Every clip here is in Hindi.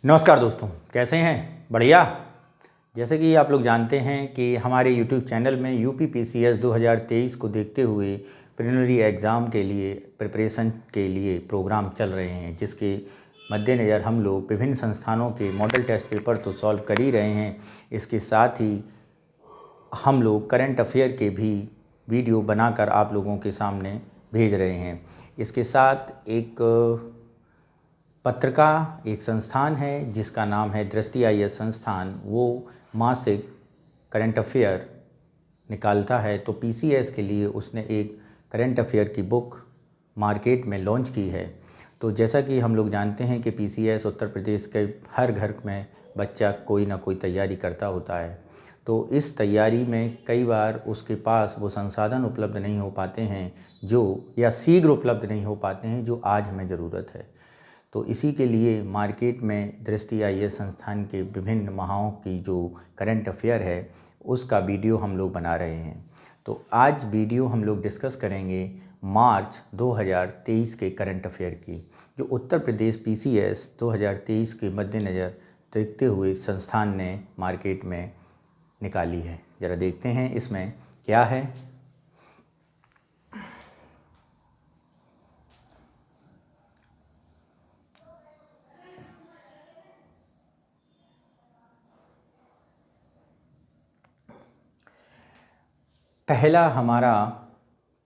नमस्कार दोस्तों, कैसे हैं? बढ़िया। जैसे कि आप लोग जानते हैं कि हमारे यूट्यूब चैनल में यूपी पीसीएस 2023 को देखते हुए प्रिलिमिनरी एग्ज़ाम के लिए प्रिपरेशन के लिए प्रोग्राम चल रहे हैं, जिसके मद्देनज़र हम लोग विभिन्न संस्थानों के मॉडल टेस्ट पेपर तो सॉल्व कर ही रहे हैं। इसके साथ ही हम लोग करंट अफेयर के भी वीडियो बनाकर आप लोगों के सामने भेज रहे हैं। इसके साथ एक पत्रिका, एक संस्थान है जिसका नाम है दृष्टि आईएएस संस्थान, वो मासिक करंट अफेयर निकालता है। तो पीसीएस के लिए उसने एक करंट अफेयर की बुक मार्केट में लॉन्च की है। तो जैसा कि हम लोग जानते हैं कि पीसीएस उत्तर प्रदेश के हर घर में बच्चा कोई ना कोई तैयारी करता होता है। तो इस तैयारी में कई बार उसके पास वो संसाधन उपलब्ध नहीं हो पाते हैं या शीघ्र उपलब्ध नहीं हो पाते हैं जो आज हमें ज़रूरत है। तो इसी के लिए मार्केट में दृष्टि आईएएस संस्थान के विभिन्न माहों की जो करंट अफेयर है उसका वीडियो हम लोग बना रहे हैं। तो आज वीडियो हम लोग डिस्कस करेंगे मार्च 2023 के करंट अफेयर की, जो उत्तर प्रदेश पीसीएस 2023 के मद्देनज़र देखते हुए संस्थान ने मार्केट में निकाली है। ज़रा देखते हैं इसमें क्या है। पहला हमारा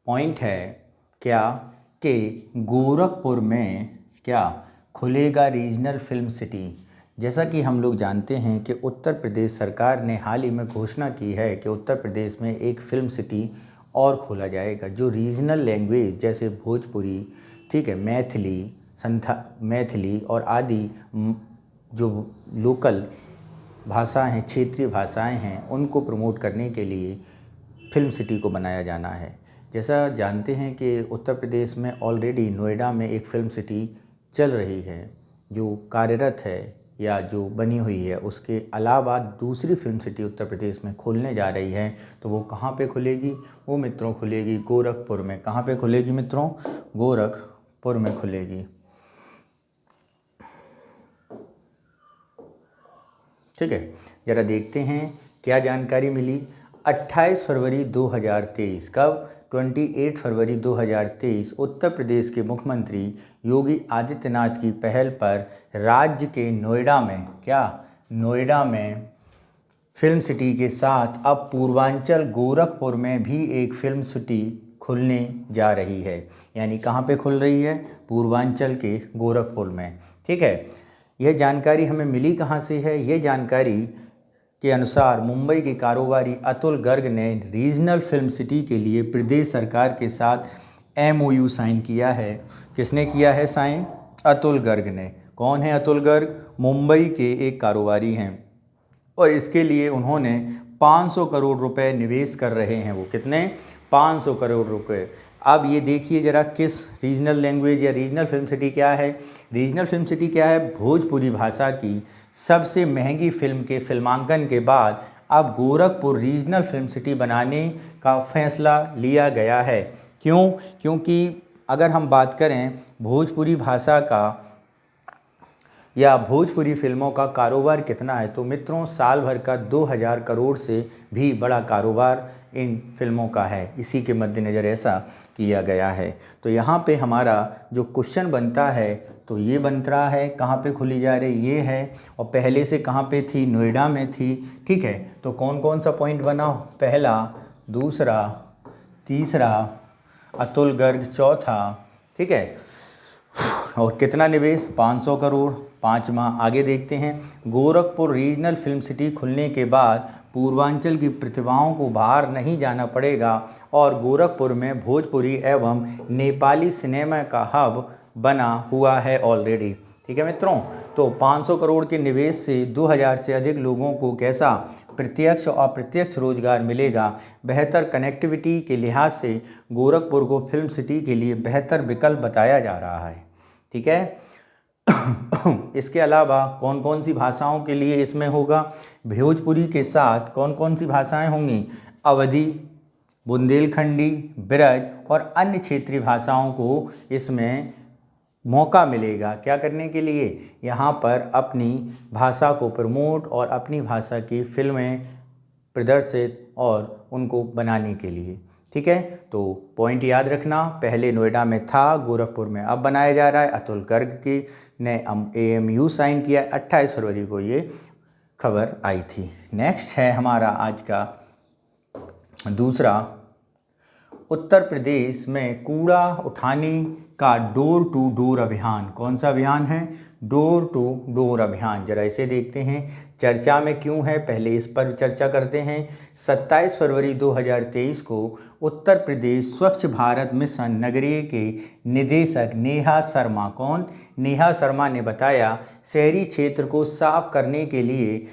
पॉइंट है क्या कि गोरखपुर में क्या खुलेगा रीजनल फिल्म सिटी। जैसा कि हम लोग जानते हैं कि उत्तर प्रदेश सरकार ने हाल ही में घोषणा की है कि उत्तर प्रदेश में एक फिल्म सिटी और खोला जाएगा, जो रीजनल लैंग्वेज जैसे भोजपुरी, ठीक है, मैथिली और आदि जो लोकल भाषा हैं, क्षेत्रीय भाषाएं हैं, उनको प्रमोट करने के लिए फिल्म सिटी को बनाया जाना है। जैसा जानते हैं कि उत्तर प्रदेश में ऑलरेडी नोएडा में एक फिल्म सिटी चल रही है जो कार्यरत है या जो बनी हुई है। उसके अलावा दूसरी फिल्म सिटी उत्तर प्रदेश में खोलने जा रही है। तो वो कहाँ पे खुलेगी? वो मित्रों खुलेगी गोरखपुर में। कहाँ पे खुलेगी मित्रों? गोरखपुर में खुलेगी। ठीक है, ज़रा देखते हैं क्या जानकारी मिली। 28 फरवरी 2023, कब? 28 फरवरी 2023 उत्तर प्रदेश के मुख्यमंत्री योगी आदित्यनाथ की पहल पर राज्य के नोएडा में फिल्म सिटी के साथ अब पूर्वांचल गोरखपुर में भी एक फिल्म सिटी खुलने जा रही है। यानी कहाँ पे खुल रही है? पूर्वांचल के गोरखपुर में। ठीक है, यह जानकारी हमें मिली कहाँ से है? ये जानकारी के अनुसार मुंबई के कारोबारी अतुल गर्ग ने रीजनल फिल्म सिटी के लिए प्रदेश सरकार के साथ एमओयू साइन किया है। किसने किया है साइन? अतुल गर्ग ने। कौन है अतुल गर्ग? मुंबई के एक कारोबारी हैं और इसके लिए उन्होंने 500 करोड़ रुपए निवेश कर रहे हैं। वो कितने? 500 करोड़ रुपए। अब ये देखिए ज़रा, किस रीजनल लैंग्वेज या रीजनल फिल्म सिटी क्या है? रीजनल फिल्म सिटी क्या है? भोजपुरी भाषा की सबसे महंगी फिल्म के फिल्मांकन के बाद अब गोरखपुर रीजनल फिल्म सिटी बनाने का फैसला लिया गया है। क्यों? क्योंकि अगर हम बात करें भोजपुरी भाषा का या भोजपुरी फिल्मों का कारोबार कितना है, तो मित्रों साल भर का 2000 करोड़ से भी बड़ा कारोबार इन फिल्मों का है। इसी के मद्देनज़र ऐसा किया गया है। तो यहाँ पे हमारा जो क्वेश्चन बनता है तो ये बन रहा है, कहाँ पे खुली जा रही ये है, और पहले से कहाँ पे थी? नोएडा में थी। ठीक है, तो कौन कौन सा पॉइंट बना? पहला, दूसरा, तीसरा, अतुल गर्ग चौथा। ठीक है, और कितना निवेश? 500 करोड़। पाँचवा आगे देखते हैं। गोरखपुर रीजनल फिल्म सिटी खुलने के बाद पूर्वांचल की प्रतिभाओं को बाहर नहीं जाना पड़ेगा और गोरखपुर में भोजपुरी एवं नेपाली सिनेमा का हब बना हुआ है ऑलरेडी। ठीक है मित्रों, तो 500 करोड़ के निवेश से 2000 से अधिक लोगों को कैसा प्रत्यक्ष और अप्रत्यक्ष रोजगार मिलेगा। बेहतर कनेक्टिविटी के लिहाज से गोरखपुर को फिल्म सिटी के लिए बेहतर विकल्प बताया जा रहा है। ठीक है, इसके अलावा कौन कौन सी भाषाओं के लिए इसमें होगा? भोजपुरी के साथ कौन कौन सी भाषाएं होंगी? अवधी, बुंदेलखंडी, ब्रज और अन्य क्षेत्रीय भाषाओं को इसमें मौका मिलेगा क्या करने के लिए, यहाँ पर अपनी भाषा को प्रमोट और अपनी भाषा की फिल्में प्रदर्शित और उनको बनाने के लिए। ठीक है, तो पॉइंट याद रखना, पहले नोएडा में था, गोरखपुर में अब बनाया जा रहा है। अतुल गर्ग की ने AMU साइन किया, 28 फरवरी को ये खबर आई थी। नेक्स्ट है हमारा आज का दूसरा, उत्तर प्रदेश में कूड़ा उठाने का डोर टू डोर अभियान। कौन सा अभियान है, डोर टू डोर अभियान। जरा इसे देखते हैं चर्चा में क्यों है, पहले इस पर चर्चा करते हैं। 27 फरवरी 2023 को उत्तर प्रदेश स्वच्छ भारत मिशन नगरीय के निदेशक नेहा शर्मा, कौन, नेहा शर्मा ने बताया शहरी क्षेत्र को साफ करने के लिए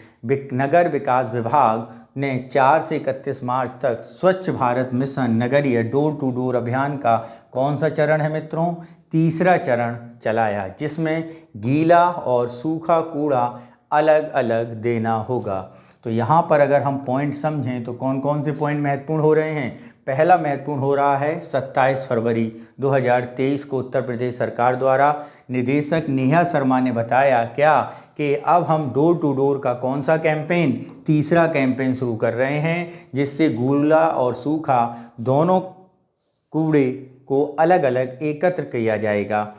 नगर विकास विभाग ने 4 से 31 मार्च तक स्वच्छ भारत मिशन नगरीय डोर टू डोर अभियान का कौन सा चरण है मित्रों, तीसरा चरण चलाया, जिसमें गीला और सूखा कूड़ा अलग अलग देना होगा। तो यहाँ पर अगर हम पॉइंट समझें तो कौन कौन से पॉइंट महत्वपूर्ण हो रहे हैं। पहला महत्वपूर्ण हो रहा है 27 फरवरी 2023 को उत्तर प्रदेश सरकार द्वारा निदेशक नेहा शर्मा ने बताया क्या कि अब हम डोर टू डोर का कौन सा कैंपेन, तीसरा कैंपेन शुरू कर रहे हैं, जिससे गीला और सूखा दोनों कूड़े को अलग अलग एकत्र किया जाएगा।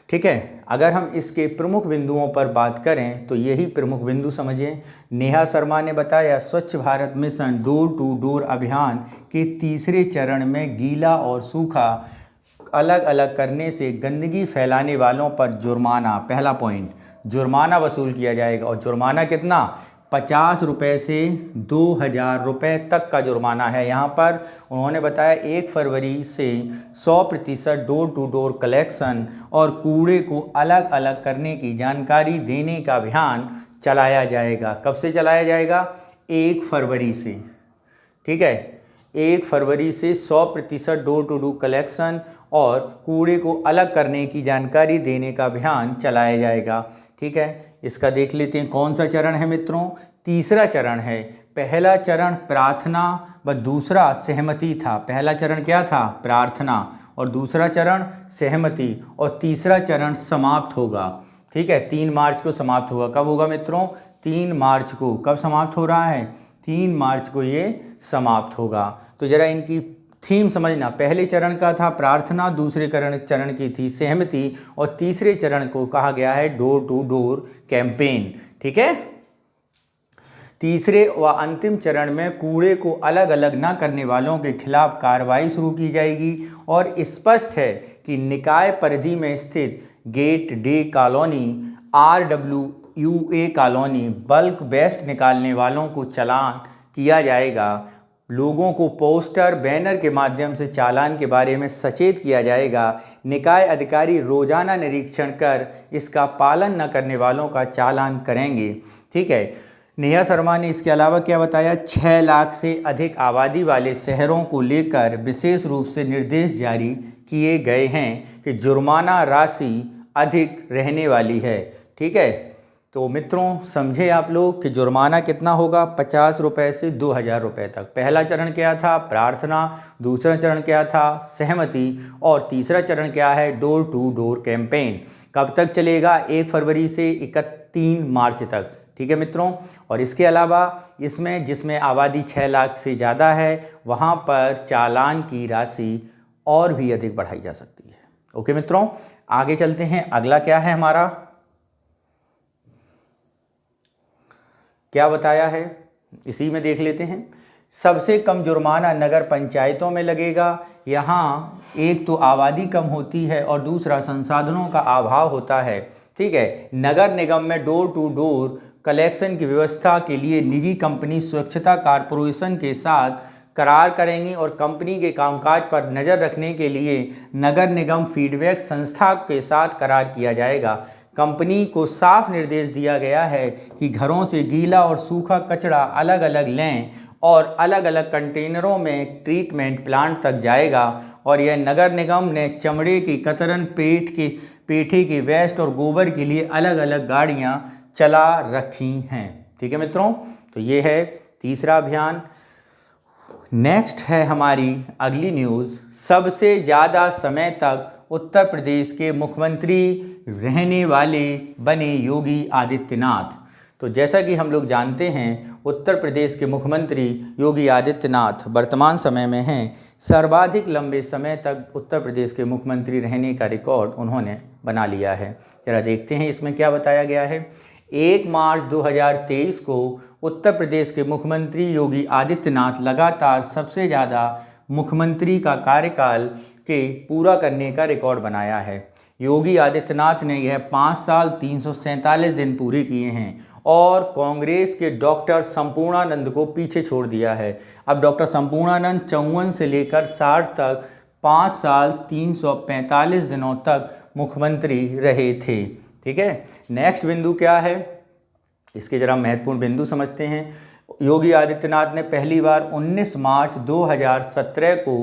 ठीक है, अगर हम इसके प्रमुख बिंदुओं पर बात करें तो यही प्रमुख बिंदु समझें। नेहा शर्मा ने बताया Swachh Bharat mission door to door अभियान के तीसरे चरण में गीला और सूखा अलग अलग करने से गंदगी फैलाने वालों पर जुर्माना, पहला पॉइंट, जुर्माना वसूल किया जाएगा। और जुर्माना कितना, 50 रुपये से 2000 रुपये तक का जुर्माना है। यहाँ पर उन्होंने बताया 1 फरवरी से 100% डोर टू डोर कलेक्शन और कूड़े को अलग अलग करने की जानकारी देने का अभियान चलाया जाएगा। कब से चलाया जाएगा, 1 फरवरी से। ठीक है, 1 फरवरी से 100% डोर टू डोर कलेक्शन और कूड़े को अलग करने की जानकारी देने का अभियान चलाया जाएगा। ठीक है, इसका देख लेते हैं कौन सा चरण है मित्रों, तीसरा चरण है। पहला चरण प्रार्थना व दूसरा सहमति था। पहला चरण क्या था, प्रार्थना, और दूसरा चरण सहमति, और तीसरा चरण समाप्त होगा। ठीक है, 3 मार्च को समाप्त होगा। कब होगा मित्रों, 3 मार्च को। कब समाप्त हो रहा है, 3 मार्च को ये समाप्त होगा। तो जरा इनकी थीम समझना, पहले चरण का था प्रार्थना, दूसरे चरण की थी सहमति, और तीसरे चरण को कहा गया है डोर टू डोर कैंपेन। ठीक है, तीसरे व अंतिम चरण में कूड़े को अलग अलग न करने वालों के खिलाफ कार्रवाई शुरू की जाएगी। और स्पष्ट है कि निकाय परिधि में स्थित gate day colony, RWUA colony, bulk waste निकालने वालों को चालान किया जाएगा। लोगों को पोस्टर बैनर के माध्यम से चालान के बारे में सचेत किया जाएगा। निकाय अधिकारी रोजाना निरीक्षण कर इसका पालन न करने वालों का चालान करेंगे। ठीक है, नेहा शर्मा ने इसके अलावा क्या बताया, 6 लाख से अधिक आबादी वाले शहरों को लेकर विशेष रूप से निर्देश जारी किए गए हैं कि जुर्माना राशि अधिक रहने वाली है। ठीक है, तो मित्रों समझे आप लोग कि जुर्माना कितना होगा, 50 रुपये से 2000 रुपये तक। पहला चरण क्या था, प्रार्थना, दूसरा चरण क्या था, सहमति, और तीसरा चरण क्या है, डोर टू डोर कैंपेन। कब तक चलेगा, 1 फरवरी से 31 मार्च तक। ठीक है मित्रों, और इसके अलावा इसमें जिसमें आबादी 6 लाख से ज़्यादा है वहाँ पर चालान की राशि और भी अधिक बढ़ाई जा सकती है। ओके मित्रों, आगे चलते हैं। अगला क्या है हमारा, क्या बताया है इसी में देख लेते हैं। सबसे कम जुर्माना नगर पंचायतों में लगेगा। यहाँ एक तो आबादी कम होती है और दूसरा संसाधनों का अभाव होता है। ठीक है, नगर निगम में डोर टू डोर कलेक्शन की व्यवस्था के लिए निजी कंपनी स्वच्छता कॉरपोरेशन के साथ करार करेंगी और कंपनी के कामकाज पर नज़र रखने के लिए नगर निगम फीडबैक संस्था के साथ करार किया जाएगा। कंपनी को साफ निर्देश दिया गया है कि घरों से गीला और सूखा कचरा अलग अलग लें और अलग अलग कंटेनरों में ट्रीटमेंट प्लांट तक जाएगा। और यह नगर निगम ने चमड़े की कतरन, पेठी की वेस्ट और गोबर के लिए अलग अलग गाड़ियां चला रखी हैं। ठीक है मित्रों, तो ये है तीसरा अभियान। नेक्स्ट है हमारी अगली न्यूज़, सबसे ज़्यादा समय तक उत्तर प्रदेश के मुख्यमंत्री रहने वाले बने योगी आदित्यनाथ। तो जैसा कि हम लोग जानते हैं, उत्तर प्रदेश के मुख्यमंत्री योगी आदित्यनाथ वर्तमान समय में हैं। सर्वाधिक लंबे समय तक उत्तर प्रदेश के मुख्यमंत्री रहने का रिकॉर्ड उन्होंने बना लिया है। जरा देखते हैं इसमें क्या बताया गया है। 1 मार्च 2023 को उत्तर प्रदेश के मुख्यमंत्री योगी आदित्यनाथ लगातार सबसे ज़्यादा मुख्यमंत्री का कार्यकाल के पूरा करने का रिकॉर्ड बनाया है। योगी आदित्यनाथ ने यह 5 साल 347 दिन पूरे किए हैं और कांग्रेस के डॉक्टर संपूर्णानंद को पीछे छोड़ दिया है। अब डॉक्टर संपूर्णानंद 54 से लेकर 60 तक 5 साल 345 दिनों तक मुख्यमंत्री रहे थे। ठीक है, नेक्स्ट बिंदु क्या है, इसके जरा महत्वपूर्ण बिंदु समझते हैं। योगी आदित्यनाथ ने पहली बार 19 मार्च 2017 को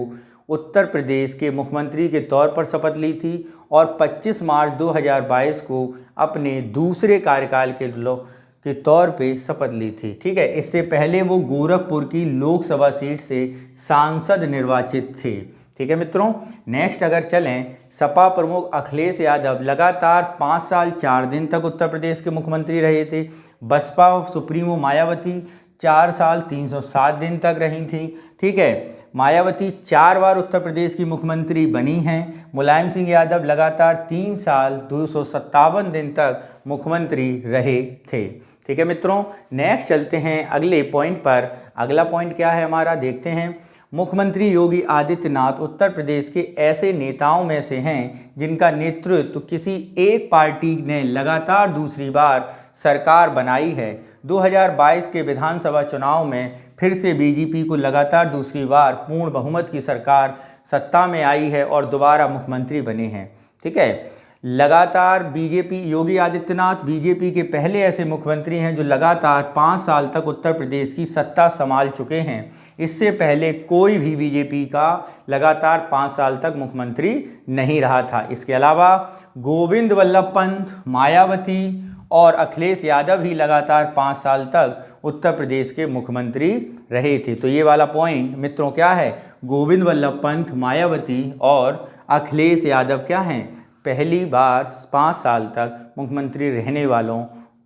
उत्तर प्रदेश के मुख्यमंत्री के तौर पर शपथ ली थी और 25 मार्च 2022 को अपने दूसरे कार्यकाल के तौर पे शपथ ली थी। ठीक है, इससे पहले वो गोरखपुर की लोकसभा सीट से सांसद निर्वाचित थे। ठीक है मित्रों, नेक्स्ट अगर चलें, सपा प्रमुख अखिलेश यादव लगातार 5 साल 4 दिन तक उत्तर प्रदेश के मुख्यमंत्री रहे थे। बसपा सुप्रीमो मायावती 4 साल 307 दिन तक रही थी। ठीक है, मायावती 4 बार उत्तर प्रदेश की मुख्यमंत्री बनी हैं। मुलायम सिंह यादव लगातार 3 साल 257 दिन तक मुख्यमंत्री रहे थे। ठीक है मित्रों, नेक्स्ट चलते हैं अगले पॉइंट पर। अगला पॉइंट क्या है हमारा, देखते हैं। मुख्यमंत्री योगी आदित्यनाथ उत्तर प्रदेश के ऐसे नेताओं में से हैं जिनका नेतृत्व किसी एक पार्टी ने लगातार दूसरी बार सरकार बनाई है। 2022 के विधानसभा चुनाव में फिर से बीजेपी को लगातार दूसरी बार पूर्ण बहुमत की सरकार सत्ता में आई है और दोबारा मुख्यमंत्री बने हैं। ठीक है, लगातार बीजेपी, योगी आदित्यनाथ बीजेपी के पहले ऐसे मुख्यमंत्री हैं जो लगातार 5 साल तक उत्तर प्रदेश की सत्ता संभाल चुके हैं। इससे पहले कोई भी बीजेपी का लगातार 5 साल तक मुख्यमंत्री नहीं रहा था। इसके अलावा गोविंद वल्लभ पंत, मायावती और अखिलेश यादव ही लगातार 5 साल तक उत्तर प्रदेश के मुख्यमंत्री रहे थे। तो ये वाला पॉइंट मित्रों क्या है, गोविंद वल्लभ पंत, मायावती और अखिलेश यादव क्या हैं, पहली बार 5 साल तक मुख्यमंत्री रहने वालों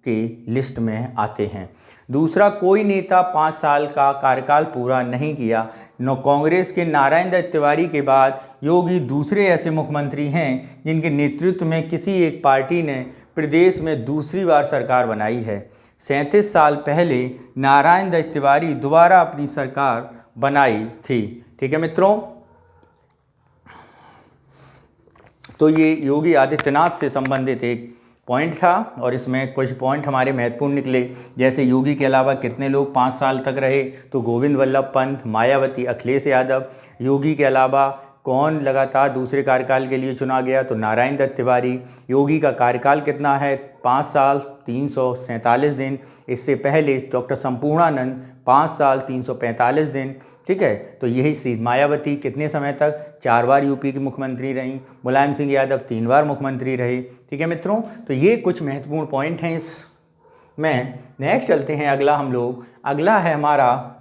के लिस्ट में आते हैं। दूसरा, कोई नेता 5 साल का कार्यकाल पूरा नहीं किया। कांग्रेस के नारायण दत्त तिवारी के बाद योगी दूसरे ऐसे मुख्यमंत्री हैं जिनके नेतृत्व में किसी एक पार्टी ने प्रदेश में दूसरी बार सरकार बनाई है। 37 साल पहले नारायण दत्त तिवारी दोबारा अपनी सरकार बनाई थी। ठीक है मित्रों, तो ये योगी आदित्यनाथ से संबंधित एक पॉइंट था और इसमें कुछ पॉइंट हमारे महत्वपूर्ण निकले। जैसे योगी के अलावा कितने लोग 5 साल तक रहे, तो गोविंद वल्लभ पंत, मायावती, अखिलेश यादव। योगी के अलावा कौन लगातार दूसरे कार्यकाल के लिए चुना गया, तो नारायण दत्त तिवारी। योगी का कार्यकाल कितना है, 5 साल 347 दिन। इससे पहले डॉक्टर संपूर्णानंद 5 साल 345 दिन। ठीक है, तो यही सीध मायावती कितने समय तक, 4 बार यूपी की मुख्यमंत्री रहीं। मुलायम सिंह यादव 3 बार मुख्यमंत्री रहे। ठीक है मित्रों, तो ये कुछ महत्वपूर्ण पॉइंट हैं इसमें। नेक्स्ट चलते हैं अगला है हमारा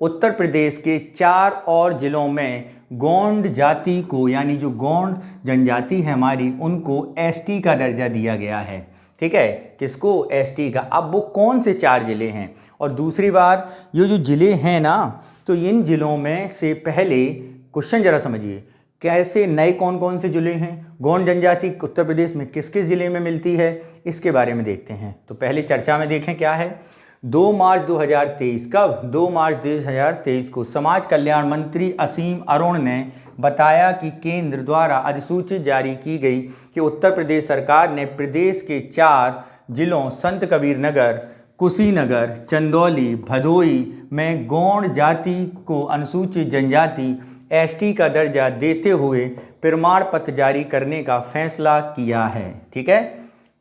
उत्तर प्रदेश के 4 और ज़िलों में गोंड जाति को, यानी जो गोंड जनजाति है हमारी, उनको एसटी का दर्जा दिया गया है। ठीक है, किसको, एसटी का। अब वो कौन से 4 ज़िले हैं, और दूसरी बार ये जो ज़िले हैं ना, तो इन ज़िलों में से पहले क्वेश्चन जरा समझिए, कैसे नए कौन कौन से ज़िले हैं, गोंड जनजाति उत्तर प्रदेश में किस किस ज़िले में मिलती है, इसके बारे में देखते हैं। तो पहले चर्चा में देखें क्या है। 2 मार्च 2023, कब, 2 मार्च 2023 को समाज कल्याण मंत्री असीम अरुण ने बताया कि केंद्र द्वारा अधिसूचना जारी की गई कि उत्तर प्रदेश सरकार ने प्रदेश के 4 जिलों संत कबीर नगर, कुशीनगर, चंदौली, भदोई में गोंड जाति को अनुसूचित जनजाति एसटी का दर्जा देते हुए प्रमाण पत्र जारी करने का फैसला किया है। ठीक है,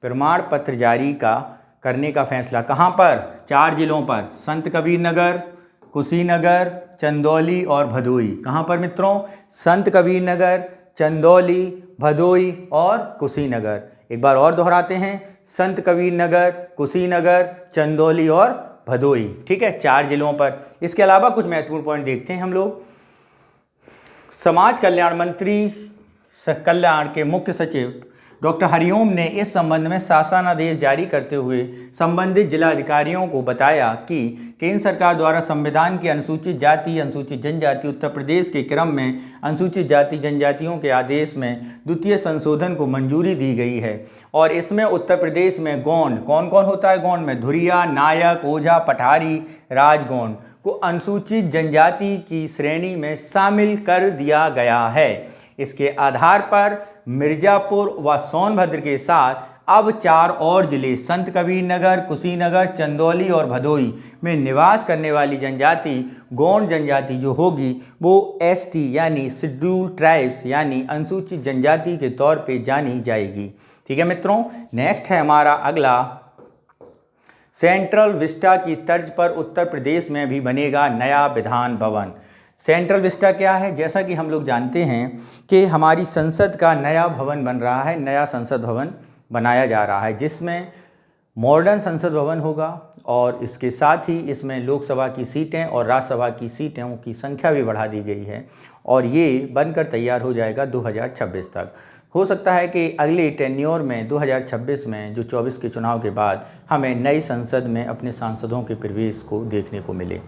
प्रमाण पत्र जारी करने का फैसला कहाँ पर, 4 जिलों पर, संत कबीर नगर, कुशीनगर, चंदौली और भदोई। कहाँ पर मित्रों, संत कबीर नगर, चंदौली, भदोई और कुशीनगर। एक बार और दोहराते हैं, संत कबीर नगर, कुशीनगर, चंदौली और भदोई। ठीक है, 4 जिलों पर। इसके अलावा कुछ महत्वपूर्ण पॉइंट देखते हैं हम लोग। समाज कल्याण मंत्री कल्याण के मुख्य सचिव डॉक्टर हरिओम ने इस संबंध में शासनादेश जारी करते हुए संबंधित जिलाधिकारियों को बताया कि केंद्र सरकार द्वारा संविधान की अनुसूचित जाति अनुसूचित जनजाति उत्तर प्रदेश के क्रम में अनुसूचित जाति जनजातियों के आदेश में द्वितीय संशोधन को मंजूरी दी गई है और इसमें उत्तर प्रदेश में गौंड, कौन कौन होता है गौंड में, धुरिया, नायक, ओझा, पठारी, राजगौंड को अनुसूचित जनजाति की श्रेणी में शामिल कर दिया गया है। इसके आधार पर मिर्जापुर व सोनभद्र के साथ अब 4 और जिले संत कबीर नगर, कुशीनगर, चंदौली और भदोई में निवास करने वाली जनजाति गौंड जनजाति जो होगी वो एसटी यानी शेड्यूल ट्राइब्स यानी अनुसूचित जनजाति के तौर पे जानी जाएगी। ठीक है मित्रों, नेक्स्ट है हमारा अगला, सेंट्रल विस्टा की तर्ज पर उत्तर प्रदेश में भी बनेगा नया विधान भवन। सेंट्रल विस्टा क्या है? जैसा कि हम लोग जानते हैं कि हमारी संसद का नया भवन बन रहा है, नया संसद भवन बनाया जा रहा है जिसमें मॉडर्न संसद भवन होगा और इसके साथ ही इसमें लोकसभा की सीटें और राज्यसभा की सीटों की संख्या भी बढ़ा दी गई है और ये बनकर तैयार हो जाएगा 2026 तक। हो सकता है कि अगले टेन्योर में 2026 में जो 24 के चुनाव के बाद हमें नई संसद में अपने सांसदों के प्रवेश को देखने को मिले।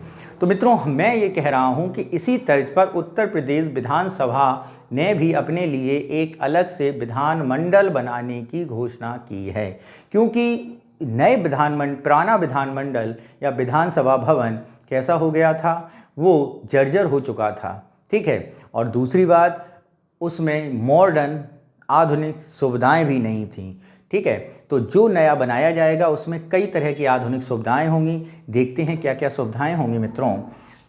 तो मित्रों, मैं ये कह रहा हूँ कि इसी तर्ज पर उत्तर प्रदेश विधानसभा ने भी अपने लिए एक अलग से विधानमंडल बनाने की घोषणा की है, क्योंकि नए पुराना विधानमंडल या विधानसभा भवन कैसा हो गया था, वो जर्जर हो चुका था। ठीक है, और दूसरी बात उसमें मॉडर्न आधुनिक सुविधाएं भी नहीं थीं। ठीक है, तो जो नया बनाया जाएगा उसमें कई तरह की आधुनिक सुविधाएं होंगी। देखते हैं क्या क्या सुविधाएं होंगी मित्रों।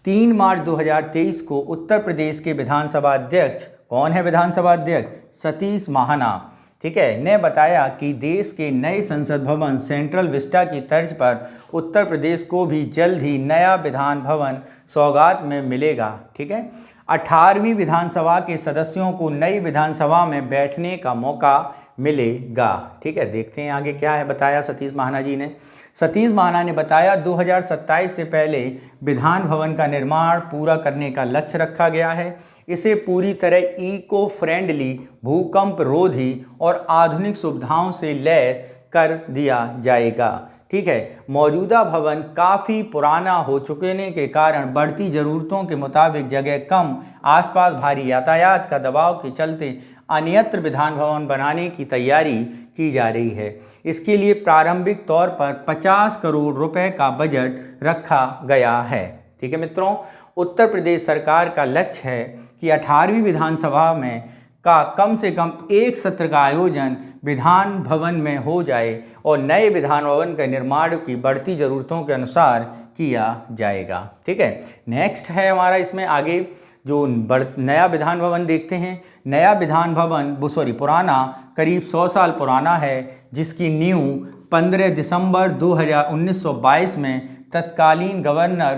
3 मार्च 2023 को उत्तर प्रदेश के विधानसभा अध्यक्ष, कौन है विधानसभा अध्यक्ष? सतीश महाना, ठीक है, ने बताया कि देश के नए संसद भवन सेंट्रल विस्टा की तर्ज पर उत्तर प्रदेश को भी जल्द ही नया विधान भवन सौगात में मिलेगा। ठीक है, 18वीं विधानसभा के सदस्यों को नई विधानसभा में बैठने का मौका मिलेगा। ठीक है, देखते हैं आगे क्या है बताया सतीश महाना जी ने। सतीश महाना ने बताया 2027 से पहले विधान भवन का निर्माण पूरा करने का लक्ष्य रखा गया है। इसे पूरी तरह इको फ्रेंडली, भूकंप रोधी और आधुनिक सुविधाओं से लैस कर दिया जाएगा। ठीक है, मौजूदा भवन काफ़ी पुराना हो चुके के कारण बढ़ती ज़रूरतों के मुताबिक जगह कम, आसपास भारी यातायात का दबाव के चलते अन्यत्र विधान भवन बनाने की तैयारी की जा रही है। इसके लिए प्रारंभिक तौर पर 50 करोड़ रुपए का बजट रखा गया है। ठीक है मित्रों, उत्तर प्रदेश सरकार का लक्ष्य है कि 18वीं विधानसभा में का कम से कम एक सत्र का आयोजन विधान भवन में हो जाए और नए विधान भवन के निर्माण की बढ़ती ज़रूरतों के अनुसार किया जाएगा। ठीक है, नेक्स्ट है हमारा इसमें आगे जो नया विधान भवन देखते हैं। नया विधान भवन पुराना करीब 100 साल पुराना है, जिसकी नींव 15 दिसंबर 1922 में तत्कालीन गवर्नर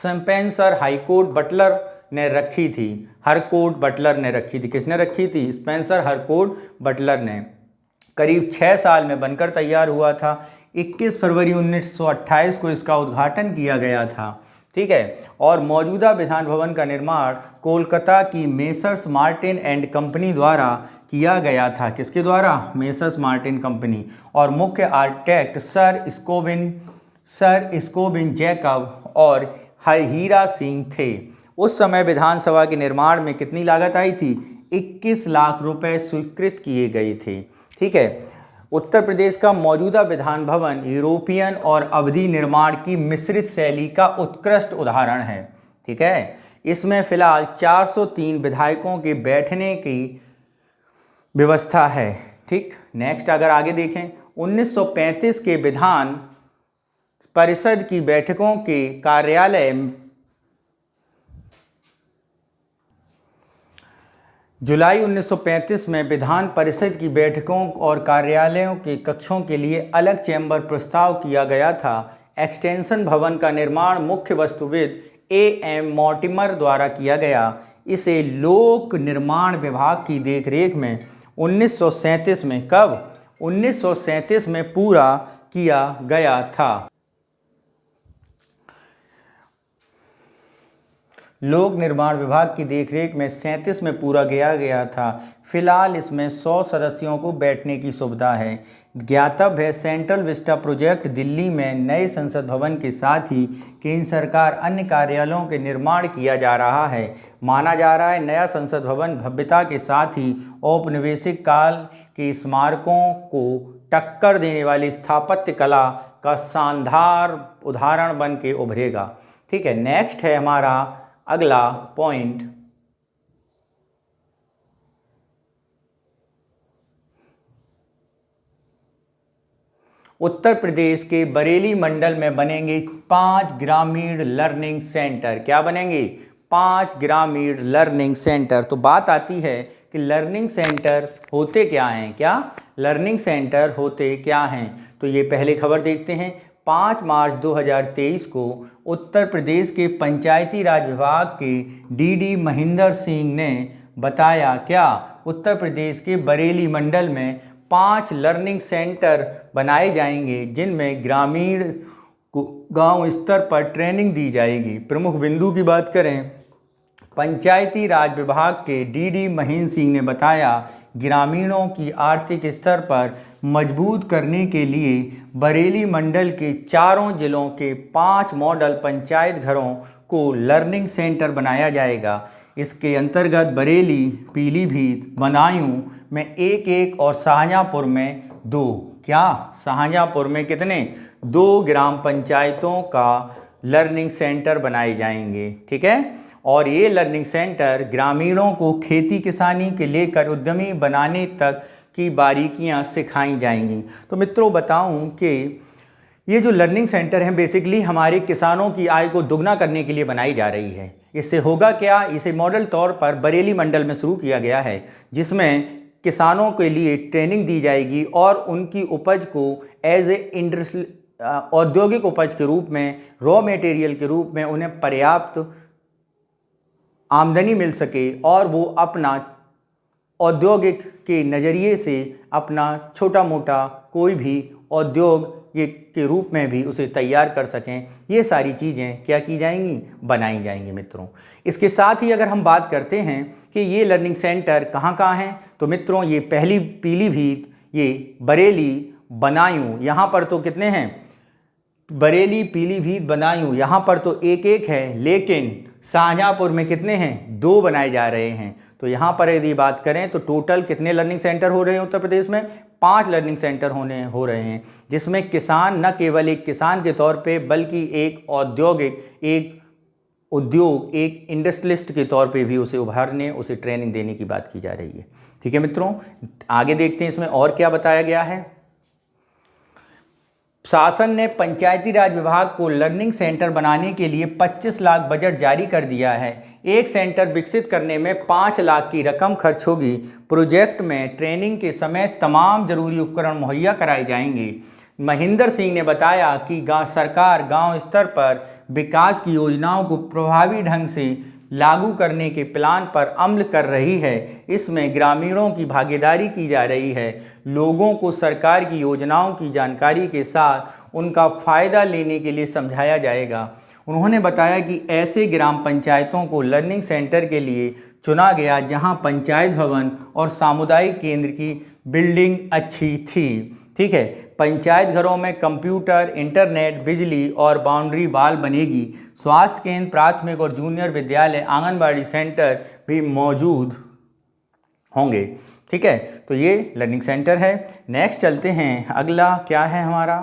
स्पेंसर हाईकोर्ट बटलर ने रखी थी। हरकोर्ट बटलर ने रखी थी। किसने रखी थी? स्पेंसर हरकोर्ट बटलर ने। करीब 6 साल में बनकर तैयार हुआ था। 21 फरवरी 1928 को इसका उद्घाटन किया गया था। ठीक है, और मौजूदा विधान भवन का निर्माण कोलकाता की मेसर्स मार्टिन एंड कंपनी द्वारा किया गया था। किसके द्वारा? Messrs Martin company. और मुख्य आर्किटेक्ट सर स्कोबिन जैकब और हीरा सिंह थे। उस समय विधानसभा के निर्माण में कितनी लागत आई थी? 21 लाख रुपए स्वीकृत किए गए थे। ठीक है, उत्तर प्रदेश का मौजूदा विधान भवन यूरोपियन और अवधि निर्माण की मिश्रित शैली का उत्कृष्ट उदाहरण है। ठीक है, इसमें फिलहाल 403 विधायकों के बैठने की व्यवस्था है। ठीक, नेक्स्ट अगर आगे देखें, 1935 के विधान परिषद की बैठकों के कार्यालय जुलाई 1935 में विधान परिषद की बैठकों और कार्यालयों के कक्षों के लिए अलग चैम्बर प्रस्ताव किया गया था। एक्सटेंशन भवन का निर्माण मुख्य वास्तुविद A.M. मॉर्टिमर द्वारा किया गया। इसे लोक निर्माण विभाग की देखरेख में 1937 में 1937 में पूरा किया गया था। लोक निर्माण विभाग की देखरेख में 37 में पूरा किया गया था। फिलहाल इसमें 100 सदस्यों को बैठने की सुविधा है। ज्ञातव्य है सेंट्रल विस्टा प्रोजेक्ट दिल्ली में नए संसद भवन के साथ ही केंद्र सरकार अन्य कार्यालयों के निर्माण किया जा रहा है। माना जा रहा है नया संसद भवन भव्यता के साथ ही औपनिवेशिक काल के स्मारकों को टक्कर देने वाली स्थापत्य कला का शानदार उदाहरण बन के उभरेगा। ठीक है, नेक्स्ट है हमारा अगला पॉइंट, उत्तर प्रदेश के बरेली मंडल में बनेंगे 5 ग्रामीण लर्निंग सेंटर। क्या बनेंगे? 5 ग्रामीण लर्निंग सेंटर। तो बात आती है कि लर्निंग सेंटर होते क्या हैं? क्या लर्निंग सेंटर होते क्या हैं? तो ये पहले खबर देखते हैं। 5 मार्च 2023 को उत्तर प्रदेश के पंचायती राज विभाग के डीडी महेंद्र सिंह ने बताया, क्या उत्तर प्रदेश के बरेली मंडल में 5 लर्निंग सेंटर बनाए जाएंगे जिनमें ग्रामीण को गांव स्तर पर ट्रेनिंग दी जाएगी। प्रमुख बिंदु की बात करें, पंचायती राज विभाग के डीडी महेंद्र सिंह ने बताया, ग्रामीणों की आर्थिक स्तर पर मजबूत करने के लिए बरेली मंडल के चारों जिलों के 5 मॉडल पंचायत घरों को लर्निंग सेंटर बनाया जाएगा। इसके अंतर्गत बरेली, पीलीभीत, बदायूं में 1 और शाहजहांपुर में 2। क्या शाहजहांपुर में कितने? 2 ग्राम पंचायतों का लर्निंग सेंटर बनाए जाएंगे। ठीक है, और ये लर्निंग सेंटर ग्रामीणों को खेती किसानी के लेकर उद्यमी बनाने तक की बारीकियां सिखाई जाएंगी। तो मित्रों बताऊं कि ये जो लर्निंग सेंटर हैं बेसिकली हमारे किसानों की आय को दुगना करने के लिए बनाई जा रही है। इससे होगा क्या? इसे मॉडल तौर पर बरेली मंडल में शुरू किया गया है, जिसमें किसानों के लिए ट्रेनिंग दी जाएगी और उनकी उपज को एज ए औद्योगिक उपज के रूप में, रॉ मटेरियल के रूप में उन्हें पर्याप्त आमदनी मिल सके और वो अपना औद्योगिक के नज़रिए से अपना छोटा मोटा कोई भी उद्योग के रूप में भी उसे तैयार कर सकें। ये सारी चीज़ें क्या की जाएंगी? बनाई जाएंगी मित्रों। इसके साथ ही अगर हम बात करते हैं कि ये लर्निंग सेंटर कहाँ कहाँ हैं, तो मित्रों ये पहली पीलीभीत, ये बरेली, बदायूं, यहाँ पर तो कितने हैं? बरेली, पीलीभीत, बदायूं, यहाँ पर तो 1 है, लेकिन शाहजहांपुर में कितने हैं? 2 बनाए जा रहे हैं। तो यहाँ पर यदि बात करें तो टोटल कितने लर्निंग सेंटर हो रहे हैं उत्तर प्रदेश में? 5 लर्निंग सेंटर हो रहे हैं, जिसमें किसान न केवल एक किसान के तौर पे बल्कि एक औद्योगिक, एक उद्योग, एक इंडस्ट्रियलिस्ट के तौर पे भी उसे उभारने, उसे ट्रेनिंग देने की बात की जा रही है। ठीक है मित्रों, आगे देखते हैं इसमें और क्या बताया गया है। शासन ने पंचायती राज विभाग को लर्निंग सेंटर बनाने के लिए 25 लाख बजट जारी कर दिया है। एक सेंटर विकसित करने में 5 लाख की रकम खर्च होगी। प्रोजेक्ट में ट्रेनिंग के समय तमाम जरूरी उपकरण मुहैया कराए जाएंगे। महेंद्र सिंह ने बताया कि सरकार गांव स्तर पर विकास की योजनाओं को प्रभावी ढंग से लागू करने के प्लान पर अमल कर रही है। इसमें ग्रामीणों की भागीदारी की जा रही है। लोगों को सरकार की योजनाओं की जानकारी के साथ उनका फ़ायदा लेने के लिए समझाया जाएगा। उन्होंने बताया कि ऐसे ग्राम पंचायतों को लर्निंग सेंटर के लिए चुना गया जहां पंचायत भवन और सामुदायिक केंद्र की बिल्डिंग अच्छी थी। ठीक है, पंचायत घरों में कंप्यूटर, इंटरनेट, बिजली और बाउंड्री वाल बनेगी। स्वास्थ्य केंद्र, प्राथमिक और जूनियर विद्यालय, आंगनबाड़ी सेंटर भी मौजूद होंगे। ठीक है, तो ये लर्निंग सेंटर है। नेक्स्ट चलते हैं, अगला क्या है हमारा?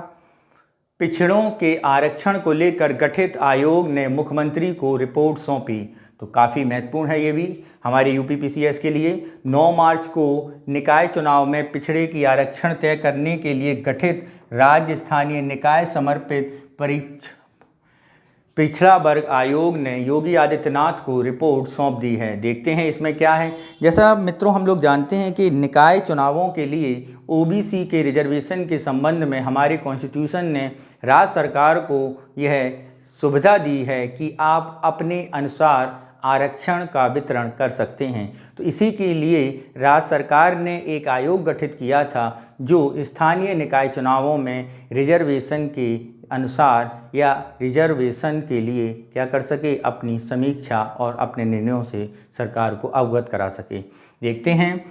पिछड़ों के आरक्षण को लेकर गठित आयोग ने मुख्यमंत्री को रिपोर्ट सौंपी। तो काफ़ी महत्वपूर्ण है ये भी हमारे यूपीपीसीएस के लिए। 9 मार्च को निकाय चुनाव में पिछड़े की आरक्षण तय करने के लिए गठित राज्य स्थानीय निकाय समर्पित पिछड़ा वर्ग आयोग ने योगी आदित्यनाथ को रिपोर्ट सौंप दी है। देखते हैं इसमें क्या है। जैसा मित्रों हम लोग जानते हैं कि निकाय चुनावों के लिए ओबीसी के रिजर्वेशन के संबंध में हमारे कॉन्स्टिट्यूशन ने राज्य सरकार को यह सुविधा दी है कि आप अपने अनुसार आरक्षण का वितरण कर सकते हैं। तो इसी के लिए राज्य सरकार ने एक आयोग गठित किया था जो स्थानीय निकाय चुनावों में रिजर्वेशन के अनुसार या रिजर्वेशन के लिए क्या कर सके, अपनी समीक्षा और अपने निर्णयों से सरकार को अवगत करा सके। देखते हैं,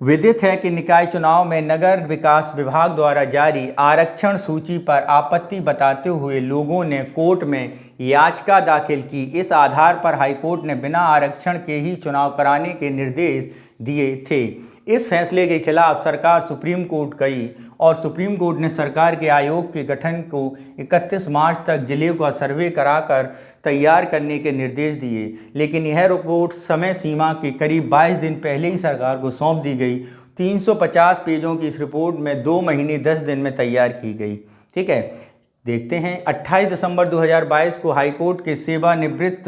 विदित है कि निकाय चुनाव में नगर विकास विभाग द्वारा जारी आरक्षण सूची पर आपत्ति बताते हुए लोगों ने कोर्ट में याचिका दाखिल की। इस आधार पर हाईकोर्ट ने बिना आरक्षण के ही चुनाव कराने के निर्देश दिए थे। इस फैसले के खिलाफ सरकार सुप्रीम कोर्ट गई और सुप्रीम कोर्ट ने सरकार के आयोग के गठन को 31 मार्च तक जिले का सर्वे कराकर तैयार करने के निर्देश दिए, लेकिन यह रिपोर्ट समय सीमा के करीब 22 दिन पहले ही सरकार को सौंप दी गई। 350 पेजों की इस रिपोर्ट में 2 महीने 10 दिन में तैयार की गई। ठीक है, देखते हैं, 28 दिसंबर 2022 को हाईकोर्ट के सेवानिवृत्त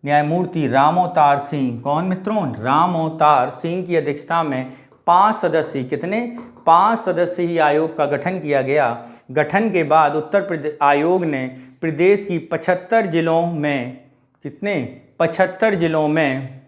न्यायमूर्ति रामोतार सिंह, कौन मित्रों, रामोतार सिंह की अध्यक्षता में 5 सदस्यीय, कितने, 5 सदस्यीय आयोग का गठन किया गया। गठन के बाद उत्तर प्रदेश आयोग ने प्रदेश की 75 जिलों में, कितने, 75 जिलों में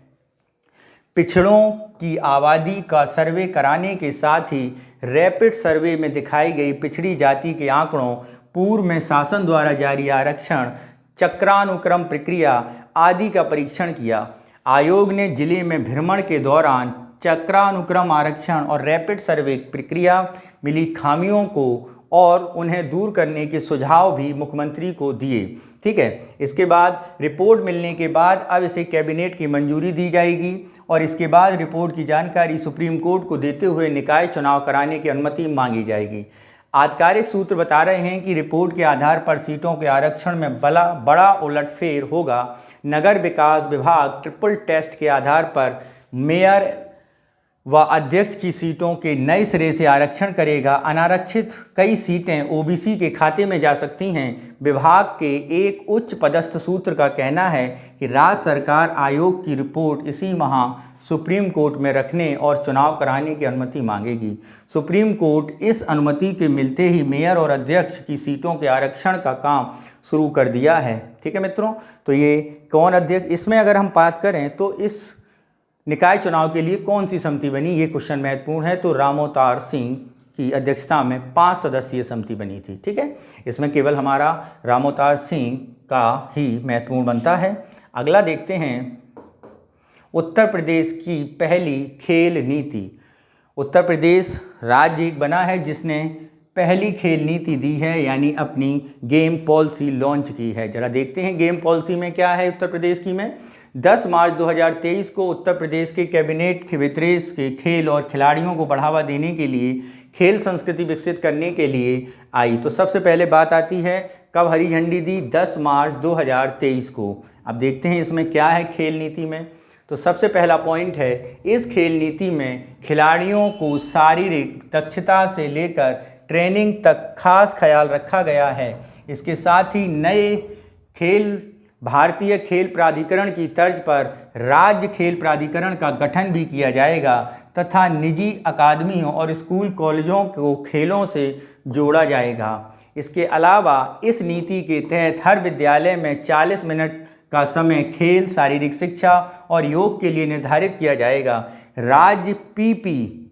पिछड़ों की आबादी का सर्वे कराने के साथ ही रैपिड सर्वे में दिखाई गई पिछड़ी जाति के आंकड़ों, पूर्व में शासन द्वारा जारी आरक्षण, चक्रानुक्रम प्रक्रिया आदि का परीक्षण किया। आयोग ने जिले में भ्रमण के दौरान चक्रानुक्रम आरक्षण और रैपिड सर्वे प्रक्रिया मिली खामियों को और उन्हें दूर करने के सुझाव भी मुख्यमंत्री को दिए। ठीक है, इसके बाद रिपोर्ट मिलने के बाद अब इसे कैबिनेट की मंजूरी दी जाएगी और इसके बाद रिपोर्ट की जानकारी सुप्रीम कोर्ट को देते हुए निकाय चुनाव कराने की अनुमति मांगी जाएगी। आधिकारिक सूत्र बता रहे हैं कि रिपोर्ट के आधार पर सीटों के आरक्षण में बड़ा उलटफेर होगा। नगर विकास विभाग ट्रिपल टेस्ट के आधार पर मेयर व अध्यक्ष की सीटों के नए सिरे से आरक्षण करेगा। अनारक्षित कई सीटें ओबीसी के खाते में जा सकती हैं। विभाग के एक उच्च पदस्थ सूत्र का कहना है कि राज्य सरकार आयोग की रिपोर्ट इसी माह सुप्रीम कोर्ट में रखने और चुनाव कराने की अनुमति मांगेगी। सुप्रीम कोर्ट इस अनुमति के मिलते ही मेयर और अध्यक्ष की सीटों के आरक्षण का काम शुरू कर दिया है। ठीक है मित्रों, तो ये कौन अध्यक्ष, इसमें अगर हम बात करें तो इस निकाय चुनाव के लिए कौन सी समिति बनी, ये क्वेश्चन महत्वपूर्ण है। तो रामोतार सिंह की अध्यक्षता में 5 सदस्यीय समिति बनी थी। ठीक है, इसमें केवल हमारा रामोतार सिंह का ही महत्वपूर्ण बनता है। अगला देखते हैं, उत्तर प्रदेश की पहली खेल नीति। उत्तर प्रदेश राज्य एक बना है जिसने पहली खेल नीति दी है, यानी अपनी गेम पॉलिसी लॉन्च की है। जरा देखते हैं गेम पॉलिसी में क्या है उत्तर प्रदेश की में। 10 मार्च 2023 को उत्तर प्रदेश के कैबिनेट के वित्रेश के खेल और खिलाड़ियों को बढ़ावा देने के लिए खेल संस्कृति विकसित करने के लिए आई। तो सबसे पहले बात आती है कब हरी झंडी दी, 10 मार्च 2023 को। अब देखते हैं इसमें क्या है खेल नीति में। तो सबसे पहला पॉइंट है, इस खेल नीति में खिलाड़ियों को शारीरिक दक्षता से लेकर ट्रेनिंग तक खास ख्याल रखा गया है। इसके साथ ही नए खेल भारतीय खेल प्राधिकरण की तर्ज पर राज्य खेल प्राधिकरण का गठन भी किया जाएगा तथा निजी अकादमियों और स्कूल कॉलेजों को खेलों से जोड़ा जाएगा। इसके अलावा इस नीति के तहत हर विद्यालय में 40 मिनट का समय खेल, शारीरिक शिक्षा और योग के लिए निर्धारित किया जाएगा। राज्य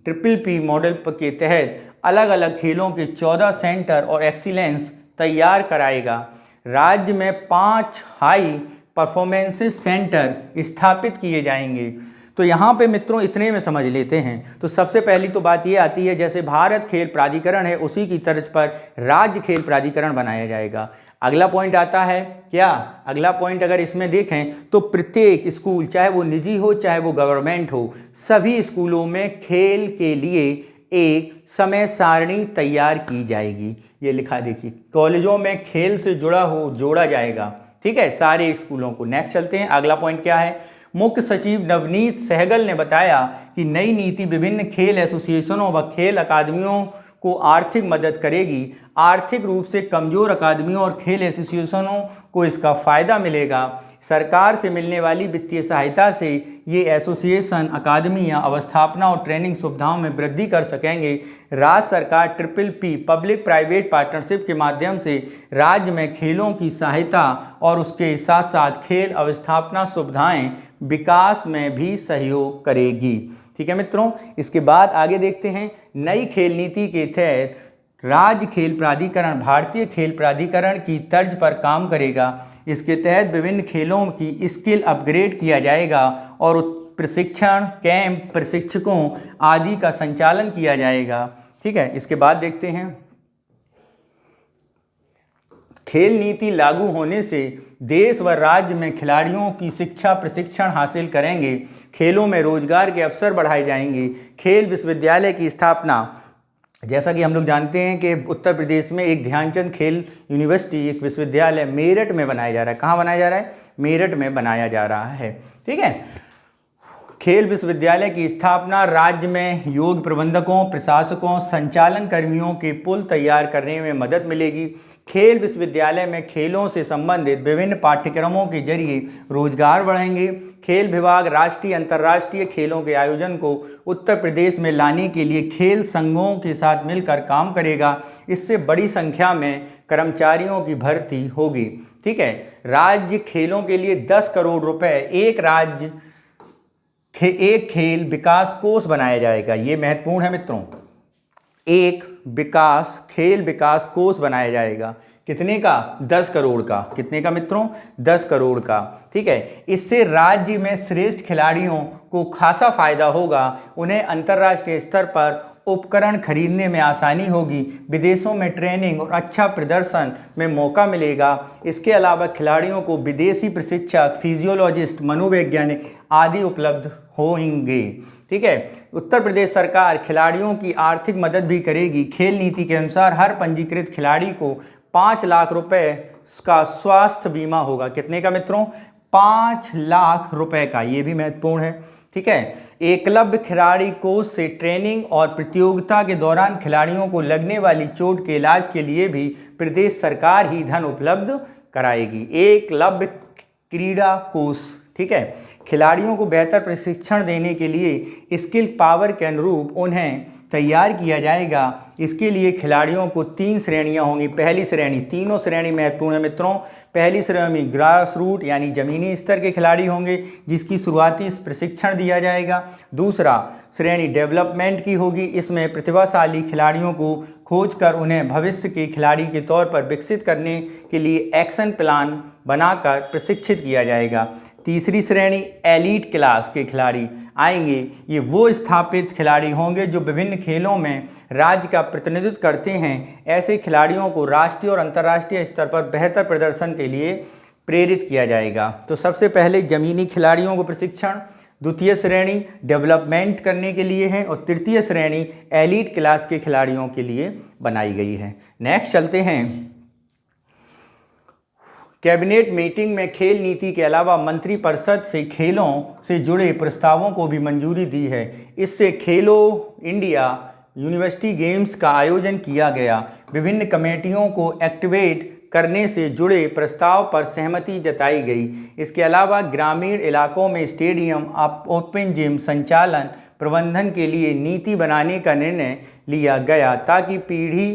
ट्रिपल पी मॉडल के तहत अलग अलग खेलों के 14 सेंटर और एक्सीलेंस तैयार कराएगा। राज्य में 5 हाई परफॉर्मेंसेस सेंटर स्थापित किए जाएंगे। तो यहाँ पे मित्रों इतने में समझ लेते हैं। तो सबसे पहली तो बात ये आती है, जैसे भारत खेल प्राधिकरण है उसी की तर्ज पर राज्य खेल प्राधिकरण बनाया जाएगा। अगला पॉइंट आता है क्या, अगला पॉइंट अगर इसमें देखें तो प्रत्येक स्कूल, चाहे वो निजी हो चाहे वो गवर्नमेंट हो, सभी स्कूलों में खेल के लिए एक समय सारणी तैयार की जाएगी। ये लिखा देखिए, कॉलेजों में खेल से जोड़ा जाएगा। ठीक है, सारे स्कूलों को। नेक्स्ट चलते हैं, अगला पॉइंट क्या है। मुख्य सचिव नवनीत सहगल ने बताया कि नई नीति विभिन्न खेल एसोसिएशनों व खेल अकादमियों को आर्थिक मदद करेगी। आर्थिक रूप से कमजोर अकादमियों और खेल एसोसिएशनों को इसका फायदा मिलेगा। सरकार से मिलने वाली वित्तीय सहायता से ये एसोसिएशन अकादमियाँ अवस्थापना और ट्रेनिंग सुविधाओं में वृद्धि कर सकेंगे। राज्य सरकार triple P public private partnership के माध्यम से राज्य में खेलों की सहायता और उसके साथ साथ खेल अवस्थापना सुविधाएं विकास में भी सहयोग करेगी। ठीक है मित्रों, इसके बाद आगे देखते हैं, नई खेल नीति के तहत राज्य खेल प्राधिकरण भारतीय खेल प्राधिकरण की तर्ज पर काम करेगा। इसके तहत विभिन्न खेलों की स्किल अपग्रेड किया जाएगा और प्रशिक्षण कैंप, प्रशिक्षकों आदि का संचालन किया जाएगा। ठीक है, इसके बाद देखते हैं, खेल नीति लागू होने से देश व राज्य में खिलाड़ियों की शिक्षा प्रशिक्षण हासिल करेंगे, खेलों में रोजगार के अवसर बढ़ाए जाएंगे। खेल विश्वविद्यालय की स्थापना, जैसा कि हम लोग जानते हैं कि उत्तर प्रदेश में एक ध्यानचंद खेल यूनिवर्सिटी, एक विश्वविद्यालय मेरठ में बनाया जा रहा है। कहाँ बनाया जा रहा है? मेरठ में बनाया जा रहा है। ठीक है, खेल विश्वविद्यालय की स्थापना राज्य में योग प्रबंधकों, प्रशासकों, संचालन कर्मियों के पुल तैयार करने में मदद मिलेगी। खेल विश्वविद्यालय में खेलों से संबंधित विभिन्न पाठ्यक्रमों के जरिए रोजगार बढ़ेंगे। खेल विभाग राष्ट्रीय अंतर्राष्ट्रीय खेलों के आयोजन को उत्तर प्रदेश में लाने के लिए खेल संघों के साथ मिलकर काम करेगा। इससे बड़ी संख्या में कर्मचारियों की भर्ती होगी। ठीक है, राज्य खेलों के लिए 10 करोड़ रुपए एक खेल विकास कोष बनाया जाएगा। ये महत्वपूर्ण है मित्रों, एक खेल विकास कोष बनाया जाएगा। कितने का? 10 करोड़ का। कितने का मित्रों? 10 करोड़ का। ठीक है, इससे राज्य में श्रेष्ठ खिलाड़ियों को खासा फायदा होगा। उन्हें अंतर्राष्ट्रीय स्तर पर उपकरण खरीदने में आसानी होगी, विदेशों में ट्रेनिंग और अच्छा प्रदर्शन में मौका मिलेगा। इसके अलावा खिलाड़ियों को विदेशी प्रशिक्षक, फिजियोलॉजिस्ट, मनोवैज्ञानिक आदि उपलब्ध होंगे। ठीक है, उत्तर प्रदेश सरकार खिलाड़ियों की आर्थिक मदद भी करेगी। खेल नीति के अनुसार हर पंजीकृत खिलाड़ी को 5 लाख रुपए का स्वास्थ्य बीमा होगा। कितने का मित्रों? 5 लाख रुपए का। ये भी महत्वपूर्ण है। ठीक है, एकलव्य खिलाड़ी कोष से ट्रेनिंग और प्रतियोगिता के दौरान खिलाड़ियों को लगने वाली चोट के इलाज के लिए भी प्रदेश सरकार ही धन उपलब्ध कराएगी। एकलव्य क्रीड़ा कोष। ठीक है, खिलाड़ियों को बेहतर प्रशिक्षण देने के लिए स्किल पावर के अनुरूप उन्हें तैयार किया जाएगा। इसके लिए खिलाड़ियों को 3 श्रेणियां होंगी। पहली श्रेणी, तीनों श्रेणी महत्वपूर्ण है मित्रों। पहली श्रेणी में ग्रास रूट यानी जमीनी स्तर के खिलाड़ी होंगे, जिसकी शुरुआती प्रशिक्षण दिया जाएगा। दूसरा श्रेणी डेवलपमेंट की होगी। इसमें प्रतिभाशाली खिलाड़ियों को खोजकर उन्हें भविष्य के खिलाड़ी के तौर पर विकसित करने के लिए एक्शन प्लान बनाकर प्रशिक्षित किया जाएगा। तीसरी श्रेणी एलीट क्लास के खिलाड़ी आएंगे। ये वो स्थापित खिलाड़ी होंगे जो विभिन्न खेलों में राज्य का प्रतिनिधित्व करते हैं। ऐसे खिलाड़ियों को राष्ट्रीय और अंतर्राष्ट्रीय स्तर पर बेहतर प्रदर्शन के लिए प्रेरित किया जाएगा। तो सबसे पहले जमीनी खिलाड़ियों को प्रशिक्षण, द्वितीय श्रेणी डेवलपमेंट करने के लिए है और तृतीय श्रेणी एलीट क्लास के खिलाड़ियों के लिए बनाई गई है। नेक्स्ट चलते हैं, कैबिनेट मीटिंग में खेल नीति के अलावा मंत्रिपरिषद से खेलों से जुड़े प्रस्तावों को भी मंजूरी दी है। इससे खेलो इंडिया यूनिवर्सिटी गेम्स का आयोजन किया गया। विभिन्न कमेटियों को एक्टिवेट करने से जुड़े प्रस्ताव पर सहमति जताई गई। इसके अलावा ग्रामीण इलाकों में स्टेडियम, ओपन जिम संचालन प्रबंधन के लिए नीति बनाने का निर्णय लिया गया, ताकि पीढ़ी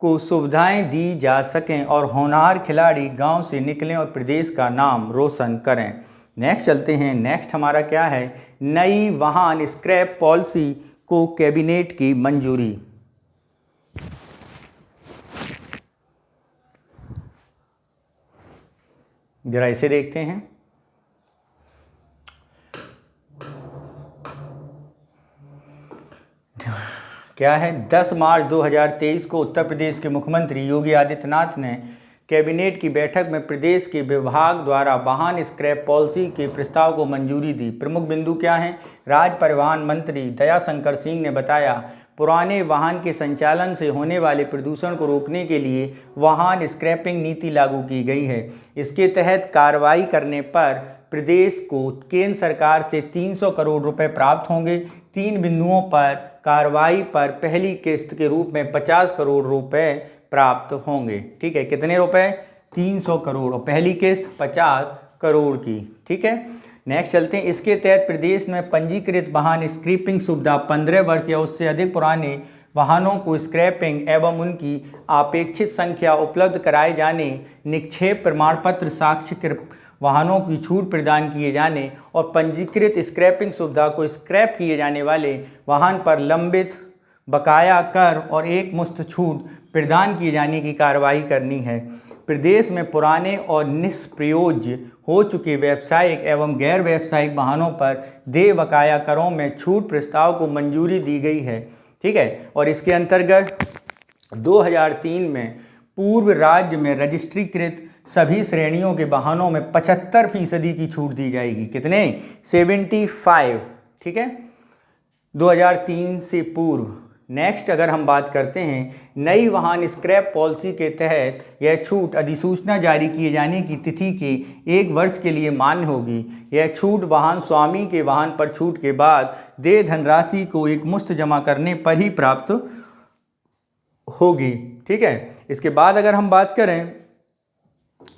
को सुविधाएं दी जा सकें और होनहार खिलाड़ी गांव से निकलें और प्रदेश का नाम रोशन करें। नेक्स्ट चलते हैं। नेक्स्ट हमारा क्या है? नई वाहन स्क्रैप पॉलिसी को कैबिनेट की मंजूरी। जरा इसे देखते हैं। क्या है? 10 मार्च 2023 को उत्तर प्रदेश के मुख्यमंत्री योगी आदित्यनाथ ने कैबिनेट की बैठक में प्रदेश के विभाग द्वारा वाहन स्क्रैप पॉलिसी के प्रस्ताव को मंजूरी दी। प्रमुख बिंदु क्या हैं? राज्य परिवहन मंत्री दयाशंकर सिंह ने बताया, पुराने वाहन के संचालन से होने वाले प्रदूषण को रोकने के लिए वाहन स्क्रैपिंग नीति लागू की गई है। इसके तहत कार्रवाई करने पर प्रदेश को केंद्र सरकार से 300 करोड़ रुपए प्राप्त होंगे। 3 बिंदुओं पर कार्रवाई पर पहली किस्त के रूप में 50 करोड़ रुपए प्राप्त होंगे। ठीक है, कितने रुपए? 300 करोड़ और पहली किस्त 50 करोड़ की। ठीक है, नेक्स्ट चलते हैं। इसके तहत प्रदेश में पंजीकृत वाहन स्क्रैपिंग सुविधा 15 वर्ष या उससे अधिक पुराने वाहनों को स्क्रैपिंग एवं उनकी अपेक्षित संख्या उपलब्ध कराए जाने, निक्षेप प्रमाण पत्र साक्ष्यकृत वाहनों की छूट प्रदान किए जाने और पंजीकृत स्क्रैपिंग सुविधा को स्क्रैप किए जाने वाले वाहन पर लंबित बकाया कर और एक मुश्त छूट प्रदान किए जाने की कार्रवाई करनी है। प्रदेश में पुराने और निष्प्रयोज्य हो चुके व्यावसायिक एवं गैर व्यावसायिक वाहनों पर देय बकाया करों में छूट प्रस्ताव को मंजूरी दी गई है। ठीक है, और इसके अंतर्गत 2003 में पूर्व राज्य में रजिस्ट्रीकृत सभी श्रेणियों के वाहनों में 75% की छूट दी जाएगी। कितने? 75। ठीक है, 2003 से पूर्व। नेक्स्ट अगर हम बात करते हैं, नई वाहन स्क्रैप पॉलिसी के तहत यह छूट अधिसूचना जारी किए जाने की तिथि के 1 वर्ष के लिए मान्य होगी। यह छूट वाहन स्वामी के वाहन पर छूट के बाद देय धनराशि को एक मुश्त जमा करने पर ही प्राप्त होगी। ठीक है, इसके बाद अगर हम बात करें,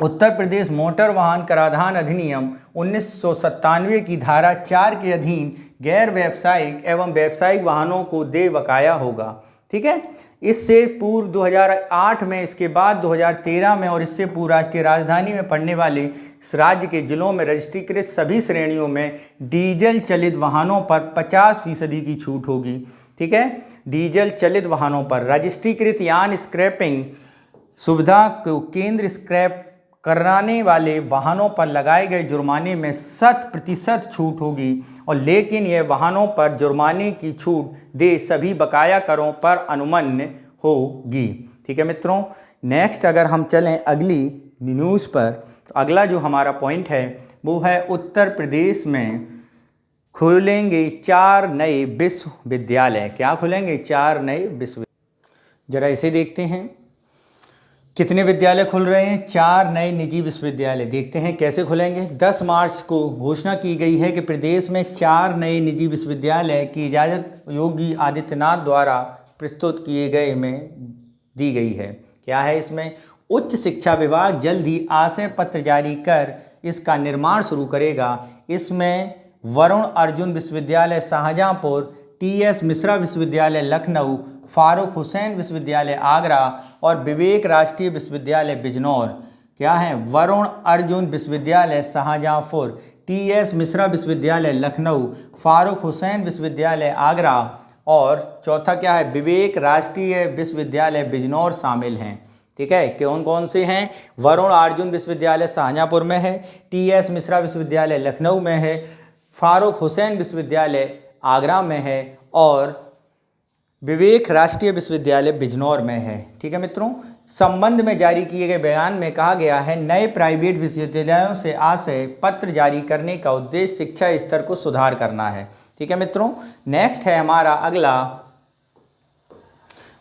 उत्तर प्रदेश मोटर वाहन कराधान अधिनियम 1997 की धारा 4 के अधीन गैर व्यावसायिक एवं व्यावसायिक वाहनों को देय बकाया होगा। ठीक है, इससे पूर्व 2008 में, इसके बाद 2013 में और इससे पूर्व राष्ट्रीय राजधानी में पड़ने वाले इस राज्य के जिलों में रजिस्ट्रीकृत सभी श्रेणियों में डीजल चलित वाहनों पर 50% की छूट होगी। ठीक है, डीजल चलित वाहनों पर रजिस्ट्रीकृत यान स्क्रैपिंग सुविधा को केंद्र स्क्रैप कराने वाले वाहनों पर लगाए गए जुर्माने में 100% छूट होगी, और लेकिन यह वाहनों पर जुर्माने की छूट दे सभी बकाया करों पर अनुमन्य होगी। ठीक है मित्रों, नेक्स्ट अगर हम चलें अगली न्यूज़ पर, तो अगला जो हमारा पॉइंट है वो है उत्तर प्रदेश में खुलेंगे 4 नए विश्वविद्यालय। क्या खुलेंगे? 4 नए विश्वविद्यालय। जरा इसे देखते हैं, कितने विद्यालय खुल रहे हैं? 4 नए निजी विश्वविद्यालय। देखते हैं कैसे खुलेंगे। 10 मार्च को घोषणा की गई है कि प्रदेश में 4 नए निजी विश्वविद्यालय की इजाज़त योगी आदित्यनाथ द्वारा प्रस्तुत किए गए में दी गई है। क्या है इसमें? उच्च शिक्षा विभाग जल्द ही आशय पत्र जारी कर इसका निर्माण शुरू करेगा। इसमें वरुण अर्जुन विश्वविद्यालय शाहजहाँपुर, TS मिश्रा विश्वविद्यालय लखनऊ, फारूक हुसैन विश्वविद्यालय आगरा और विवेक राष्ट्रीय विश्वविद्यालय बिजनौर। क्या है? वरुण अर्जुन विश्वविद्यालय शाहजहाँपुर, TS मिश्रा विश्वविद्यालय लखनऊ, फारूक हुसैन विश्वविद्यालय आगरा और चौथा क्या है? विवेक राष्ट्रीय विश्वविद्यालय बिजनौर शामिल हैं। ठीक है, कौन कौन से हैं? वरुण अर्जुन विश्वविद्यालय शाहजहाँपुर में है, TS मिश्रा विश्वविद्यालय लखनऊ में है, फारूक हुसैन विश्वविद्यालय आगरा में है और विवेक राष्ट्रीय विश्वविद्यालय बिजनौर में है। ठीक है मित्रों, संबंध में जारी किए गए बयान में कहा गया है, नए प्राइवेट विश्वविद्यालयों से आशय पत्र जारी करने का उद्देश्य शिक्षा स्तर को सुधार करना है। ठीक है मित्रों, नेक्स्ट है हमारा अगला,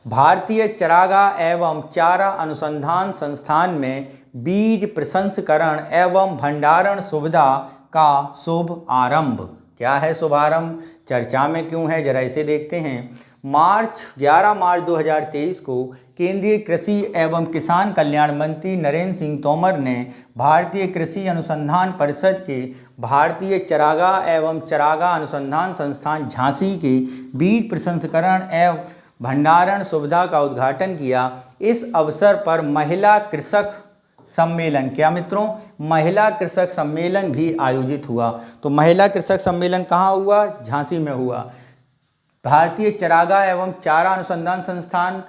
भारतीय चारागाह एवं चारा अनुसंधान संस्थान में बीज प्रसंस्करण एवं भंडारण सुविधा का शुभ आरंभ। क्या है शुभारंभ? चर्चा में क्यों है, जरा इसे देखते हैं। 11 मार्च 2023 को केंद्रीय कृषि एवं किसान कल्याण मंत्री नरेंद्र सिंह तोमर ने भारतीय कृषि अनुसंधान परिषद के भारतीय चारागाह एवं चारागाह अनुसंधान संस्थान झांसी के बीज प्रसंस्करण एवं भंडारण सुविधा का उद्घाटन किया। इस अवसर पर महिला कृषक सम्मेलन, क्या मित्रों? महिला कृषक सम्मेलन भी आयोजित हुआ। तो महिला कृषक सम्मेलन कहाँ हुआ? झांसी में हुआ। भारतीय चारागाह एवं चारा अनुसंधान संस्थान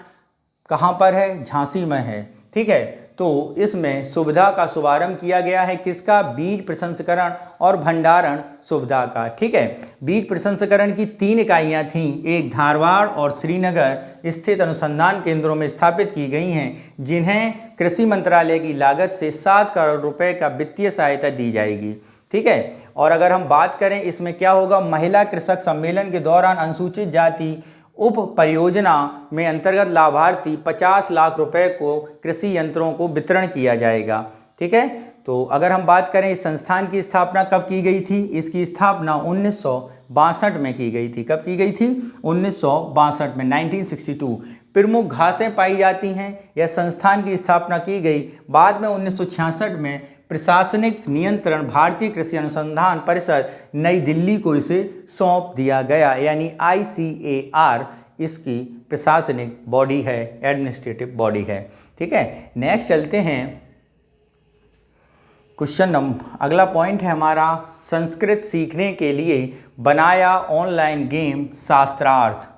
कहाँ पर है? झांसी में है। ठीक है, तो इसमें सुविधा का शुभारंभ किया गया है। किसका? बीज प्रसंस्करण और भंडारण सुविधा का। ठीक है, बीज प्रसंस्करण की 3 इकाइयाँ थीं, एक धारवाड़ और श्रीनगर स्थित अनुसंधान केंद्रों में स्थापित की गई हैं, जिन्हें कृषि मंत्रालय की लागत से 7 करोड़ रुपए का वित्तीय सहायता दी जाएगी। ठीक है, और अगर हम बात करें इसमें क्या होगा, महिला कृषक सम्मेलन के दौरान अनुसूचित जाति उप परियोजना में अंतर्गत लाभार्थी 50 लाख रुपए को कृषि यंत्रों को वितरण किया जाएगा। ठीक है, तो अगर हम बात करें इस संस्थान की स्थापना कब की गई थी? इसकी स्थापना 1962 में की गई थी। कब की गई थी? 1962 में, 1962। प्रमुख घासें पाई जाती हैं। यह संस्थान की स्थापना की गई। बाद में 1966 में प्रशासनिक नियंत्रण भारतीय कृषि अनुसंधान परिषद नई दिल्ली को इसे सौंप दिया गया, यानी ICAR इसकी प्रशासनिक बॉडी है, एडमिनिस्ट्रेटिव बॉडी है। ठीक है, नेक्स्ट चलते हैं क्वेश्चन नंबर, अगला पॉइंट है हमारा, संस्कृत सीखने के लिए बनाया ऑनलाइन गेम शास्त्रार्थ।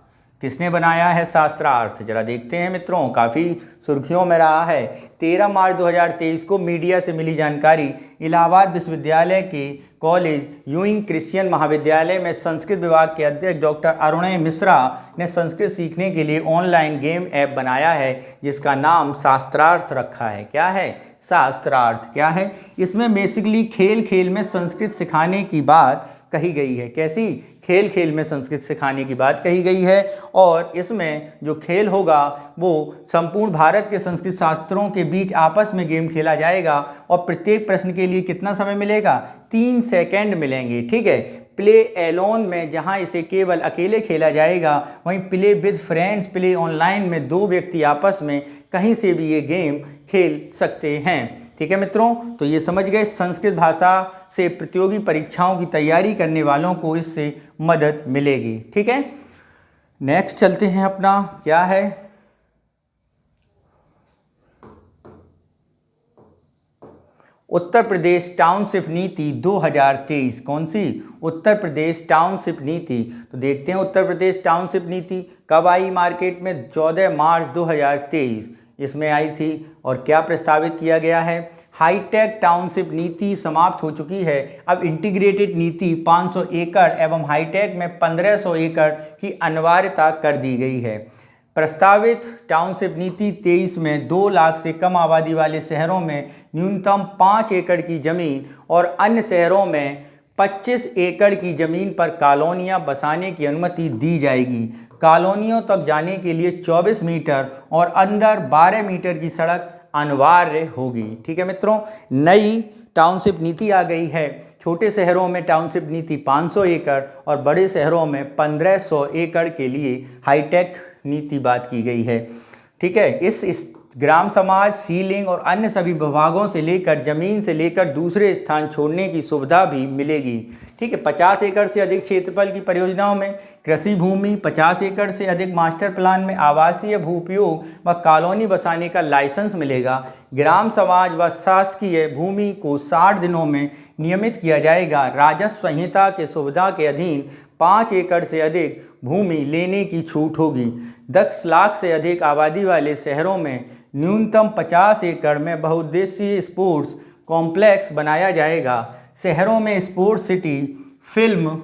किसने बनाया है शास्त्रार्थ? जरा देखते हैं मित्रों, काफ़ी सुर्खियों में रहा है। 13 मार्च 2023 को मीडिया से मिली जानकारी, इलाहाबाद विश्वविद्यालय के कॉलेज यूइंग क्रिश्चियन महाविद्यालय में संस्कृत विभाग के अध्यक्ष डॉक्टर अरुणय मिश्रा ने संस्कृत सीखने के लिए ऑनलाइन गेम ऐप बनाया है जिसका नाम शास्त्रार्थ रखा है। क्या है? शास्त्रार्थ। क्या है? इसमें बेसिकली खेल खेल में संस्कृत सिखाने की बात कही गई है। कैसी? खेल खेल में संस्कृत सिखाने की बात कही गई है। और इसमें जो खेल होगा वो संपूर्ण भारत के संस्कृत छात्रों के बीच आपस में गेम खेला जाएगा और प्रत्येक प्रश्न के लिए कितना समय मिलेगा? 3 सेकंड मिलेंगे। ठीक है। प्ले एलोन में जहां इसे केवल अकेले खेला जाएगा, वहीं play with friends, play online में 2 व्यक्ति आपस में कहीं से भी ये गेम खेल सकते हैं। ठीक है मित्रों, तो ये समझ गए संस्कृत भाषा से प्रतियोगी परीक्षाओं की तैयारी करने वालों को इससे मदद मिलेगी। ठीक है, नेक्स्ट चलते हैं अपना, क्या है? उत्तर प्रदेश टाउनशिप नीति 2023। कौन सी? उत्तर प्रदेश टाउनशिप नीति। तो देखते हैं उत्तर प्रदेश टाउनशिप नीति कब आई मार्केट में? 14 मार्च 2023 इसमें आई थी। और क्या प्रस्तावित किया गया है? हाईटेक टाउनशिप नीति समाप्त हो चुकी है। अब इंटीग्रेटेड नीति 500 एकड़ एवं हाईटेक में 1500 एकड़ की अनिवार्यता कर दी गई है। प्रस्तावित टाउनशिप नीति 23 में 2 लाख से कम आबादी वाले शहरों में न्यूनतम 5 एकड़ की जमीन और अन्य शहरों में 25 एकड़ की जमीन पर कॉलोनियां बसाने की अनुमति दी जाएगी। कॉलोनियों तक जाने के लिए 24 मीटर और अंदर 12 मीटर की सड़क अनिवार्य होगी। ठीक है मित्रों, नई टाउनशिप नीति आ गई है। छोटे शहरों में टाउनशिप नीति 500 एकड़ और बड़े शहरों में 1500 एकड़ के लिए हाईटेक नीति बात की गई है। ठीक है, इस ग्राम समाज, सीलिंग और अन्य सभी विभागों से लेकर जमीन से लेकर दूसरे स्थान छोड़ने की सुविधा भी मिलेगी। ठीक है, 50 एकड़ से अधिक क्षेत्रफल की परियोजनाओं में कृषि भूमि, 50 एकड़ से अधिक मास्टर प्लान में आवासीय भू उपयोग व कॉलोनी बसाने का लाइसेंस मिलेगा। ग्राम समाज व शासकीय भूमि को 60 दिनों में नियमित किया जाएगा। राजस्व संहिता के सुविधा के अधीन 5 एकड़ से अधिक भूमि लेने की छूट होगी। 10 लाख से अधिक आबादी वाले शहरों में न्यूनतम 50 एकड़ में बहुउद्देशीय स्पोर्ट्स कॉम्प्लेक्स बनाया जाएगा। शहरों में sports city, film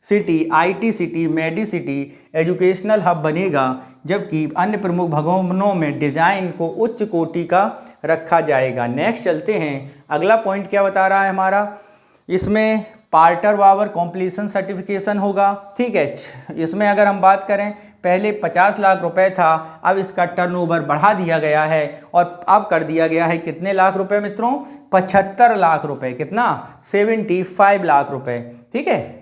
city, IT city, medi city, educational hub बनेगा, जबकि अन्य प्रमुख भवनों में डिज़ाइन को उच्च कोटि का रखा जाएगा। नेक्स्ट चलते हैं, अगला पॉइंट क्या बता रहा है हमारा? इसमें पार्टर वावर कॉम्प्लीशन सर्टिफिकेशन होगा। ठीक है, इसमें अगर हम बात करें, पहले 50 लाख रुपए था, अब इसका टर्नओवर बढ़ा दिया गया है और अब कर दिया गया है कितने लाख रुपए मित्रों? 75 लाख रुपए। कितना? 75 लाख रुपए। ठीक है,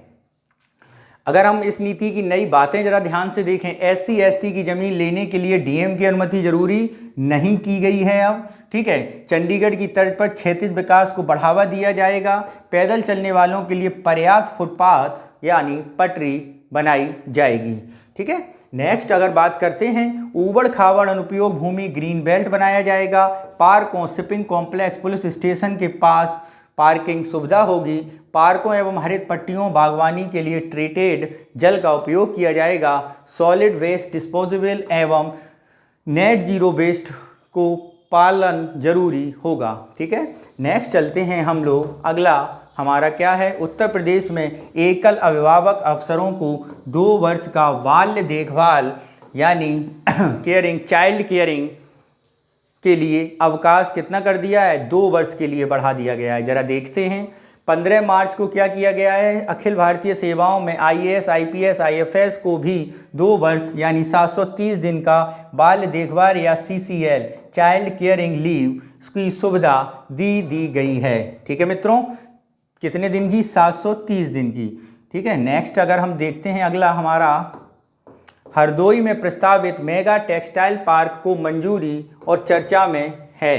अगर हम इस नीति की नई बातें जरा ध्यान से देखें, SC ST की जमीन लेने के लिए DM की अनुमति जरूरी नहीं की गई है अब। ठीक है, चंडीगढ़ की तर्ज पर क्षैतिज विकास को बढ़ावा दिया जाएगा। पैदल चलने वालों के लिए पर्याप्त फुटपाथ यानी पटरी बनाई जाएगी। ठीक है, नेक्स्ट अगर बात करते हैं, ऊबड़ खाबड़ अनुपयोग भूमि ग्रीन बेल्ट बनाया जाएगा। पार्कों, शिपिंग कॉम्प्लेक्स, पुलिस स्टेशन के पास पार्किंग सुविधा होगी। पार्कों एवं हरित पट्टियों, बागवानी के लिए ट्रीटेड जल का उपयोग किया जाएगा। सॉलिड वेस्ट डिस्पोजेबल एवं नेट जीरो वेस्ट को पालन जरूरी होगा। ठीक है, नेक्स्ट चलते हैं हम लोग, अगला हमारा क्या है? उत्तर प्रदेश में एकल अभिभावक अफसरों को 2 वर्ष का बाल्य देखभाल यानी केयरिंग, चाइल्ड केयरिंग के लिए अवकाश कितना कर दिया है? 2 वर्ष के लिए बढ़ा दिया गया है। जरा देखते हैं, 15 मार्च को क्या किया गया है? अखिल भारतीय सेवाओं में IAS, IPS, IFS को भी 2 वर्ष यानी 730 दिन का बाल देखभाल या CCL, चाइल्ड केयरिंग लीव की सुविधा दी गई है। ठीक है मित्रों, कितने दिन की? 730 दिन की। ठीक है, नेक्स्ट अगर हम देखते हैं, अगला हमारा हरदोई में प्रस्तावित मेगा टेक्सटाइल पार्क को मंजूरी और चर्चा में है।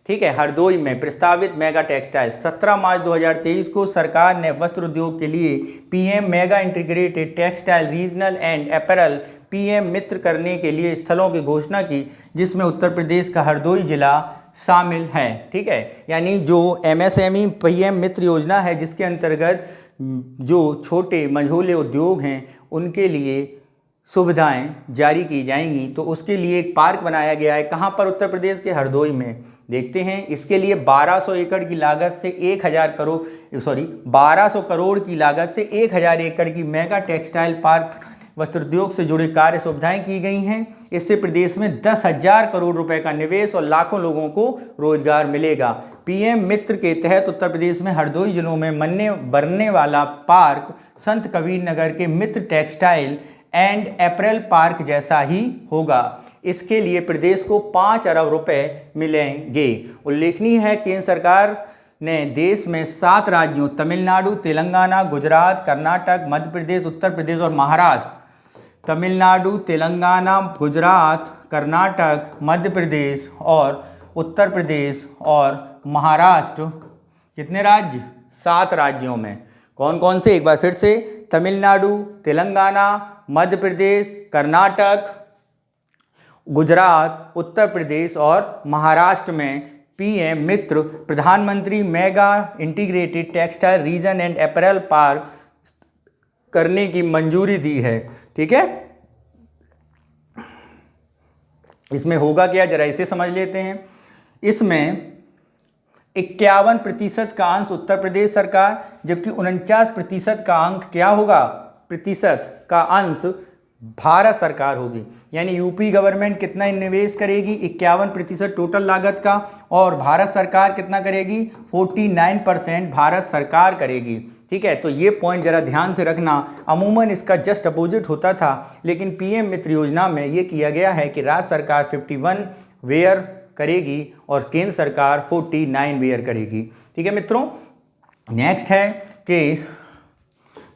ठीक है, हरदोई में प्रस्तावित मेगा टेक्सटाइल 17 मार्च 2023 को सरकार ने वस्त्र उद्योग के लिए PM mega integrated textile regional and apparel PM मित्र करने के लिए स्थलों की घोषणा की, जिसमें उत्तर प्रदेश का हरदोई जिला शामिल है। ठीक है, यानी जो MSME PM मित्र योजना है, जिसके अंतर्गत जो छोटे मझोले उद्योग हैं उनके लिए सुविधाएं जारी की जाएंगी। तो उसके लिए एक पार्क बनाया गया है, कहाँ पर? उत्तर प्रदेश के हरदोई में। देखते हैं, इसके लिए 1200 एकड़ की लागत से 1200 करोड़ की लागत से 1000 एकड़ की मेगा टेक्सटाइल पार्क वस्त्रोद्योग से जुड़े कार्य सुविधाएं की गई हैं। इससे प्रदेश में 10,000 करोड़ रुपए का निवेश और लाखों लोगों को रोजगार मिलेगा। पीएम मित्र के तहत उत्तर प्रदेश में हरदोई जिलों में बनने वाला पार्क संत कबीर नगर के मित्र टेक्सटाइल एंड अपैरल पार्क जैसा ही होगा। इसके लिए प्रदेश को 5 अरब रुपए मिलेंगे। उल्लेखनीय है, केंद्र सरकार ने देश में 7 राज्यों तमिलनाडु, तेलंगाना, गुजरात, कर्नाटक, मध्य प्रदेश, उत्तर प्रदेश और महाराष्ट्र, तमिलनाडु, तेलंगाना, गुजरात, कर्नाटक, मध्य प्रदेश और उत्तर प्रदेश और महाराष्ट्र, कितने राज्य? 7 राज्यों में। कौन कौन से? एक बार फिर से, तमिलनाडु, तेलंगाना, मध्य प्रदेश, कर्नाटक, गुजरात, उत्तर प्रदेश और महाराष्ट्र में पीएम मित्र प्रधानमंत्री mega integrated textile reason and apparel park करने की मंजूरी दी है। ठीक है, इसमें होगा क्या, जरा इसे समझ लेते हैं। इसमें 51% का अंश उत्तर प्रदेश सरकार, जबकि 49% का अंक क्या होगा? प्रतिशत का अंश भारत सरकार होगी। यानी यूपी गवर्नमेंट कितना निवेश करेगी? 51% टोटल लागत का, और भारत सरकार कितना करेगी? 49% भारत सरकार करेगी। ठीक है, तो ये पॉइंट जरा ध्यान से रखना। अमूमन इसका जस्ट अपोजिट होता था, लेकिन पीएम मित्र योजना में ये किया गया है कि राज्य सरकार 51 वेयर करेगी और केंद्र सरकार 49 वेयर करेगी। ठीक है मित्रों, नेक्स्ट है कि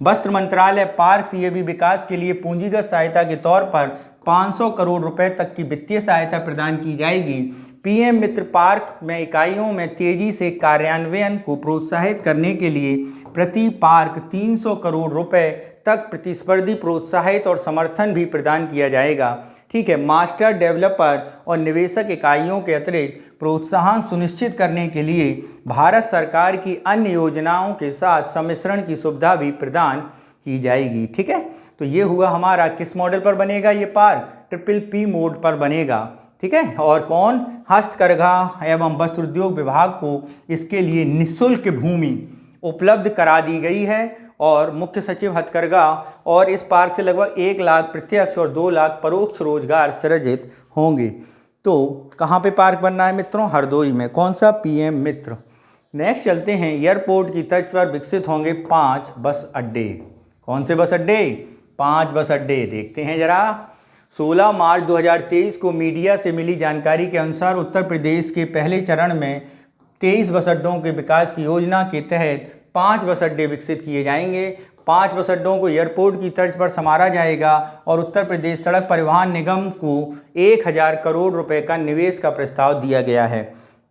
वस्त्र मंत्रालय पार्क सीएबी विकास के लिए पूंजीगत सहायता के तौर पर 500 करोड़ रुपए तक की वित्तीय सहायता प्रदान की जाएगी। पीएम मित्र पार्क में इकाइयों में तेजी से कार्यान्वयन को प्रोत्साहित करने के लिए प्रति पार्क 300 करोड़ रुपए तक प्रतिस्पर्धी प्रोत्साहित और समर्थन भी प्रदान किया जाएगा। ठीक है, मास्टर डेवलपर और निवेशक इकाइयों के अतिरिक्त प्रोत्साहन सुनिश्चित करने के लिए भारत सरकार की अन्य योजनाओं के साथ सम्मिश्रण की सुविधा भी प्रदान की जाएगी। ठीक है, तो ये हुआ हमारा किस मॉडल पर बनेगा ये पार्क? PPP मोड पर बनेगा। ठीक है, और कौन? हस्तकरघा एवं वस्त्र उद्योग विभाग को इसके लिए निःशुल्क भूमि उपलब्ध करा दी गई है और मुख्य सचिव हथकरघा, और इस पार्क से लगभग 1 लाख प्रत्यक्ष और 2 लाख परोक्ष रोजगार सृजित होंगे। तो कहाँ पे पार्क बनना है मित्रों? हरदोई में। कौन सा? पीएम मित्र। नेक्स्ट चलते हैं, एयरपोर्ट की तर्ज पर विकसित होंगे 5 बस अड्डे। कौन से बस अड्डे? 5 बस अड्डे। देखते हैं जरा। 16 मार्च 2023 को मीडिया से मिली जानकारी के अनुसार उत्तर प्रदेश के पहले चरण में 23 बस अड्डों के विकास की योजना के तहत 5 बस अड्डे विकसित किए जाएंगे। 5 बस अड्डों को एयरपोर्ट की तर्ज पर संवारा जाएगा और उत्तर प्रदेश सड़क परिवहन निगम को 1000 करोड़ रुपए का निवेश का प्रस्ताव दिया गया है।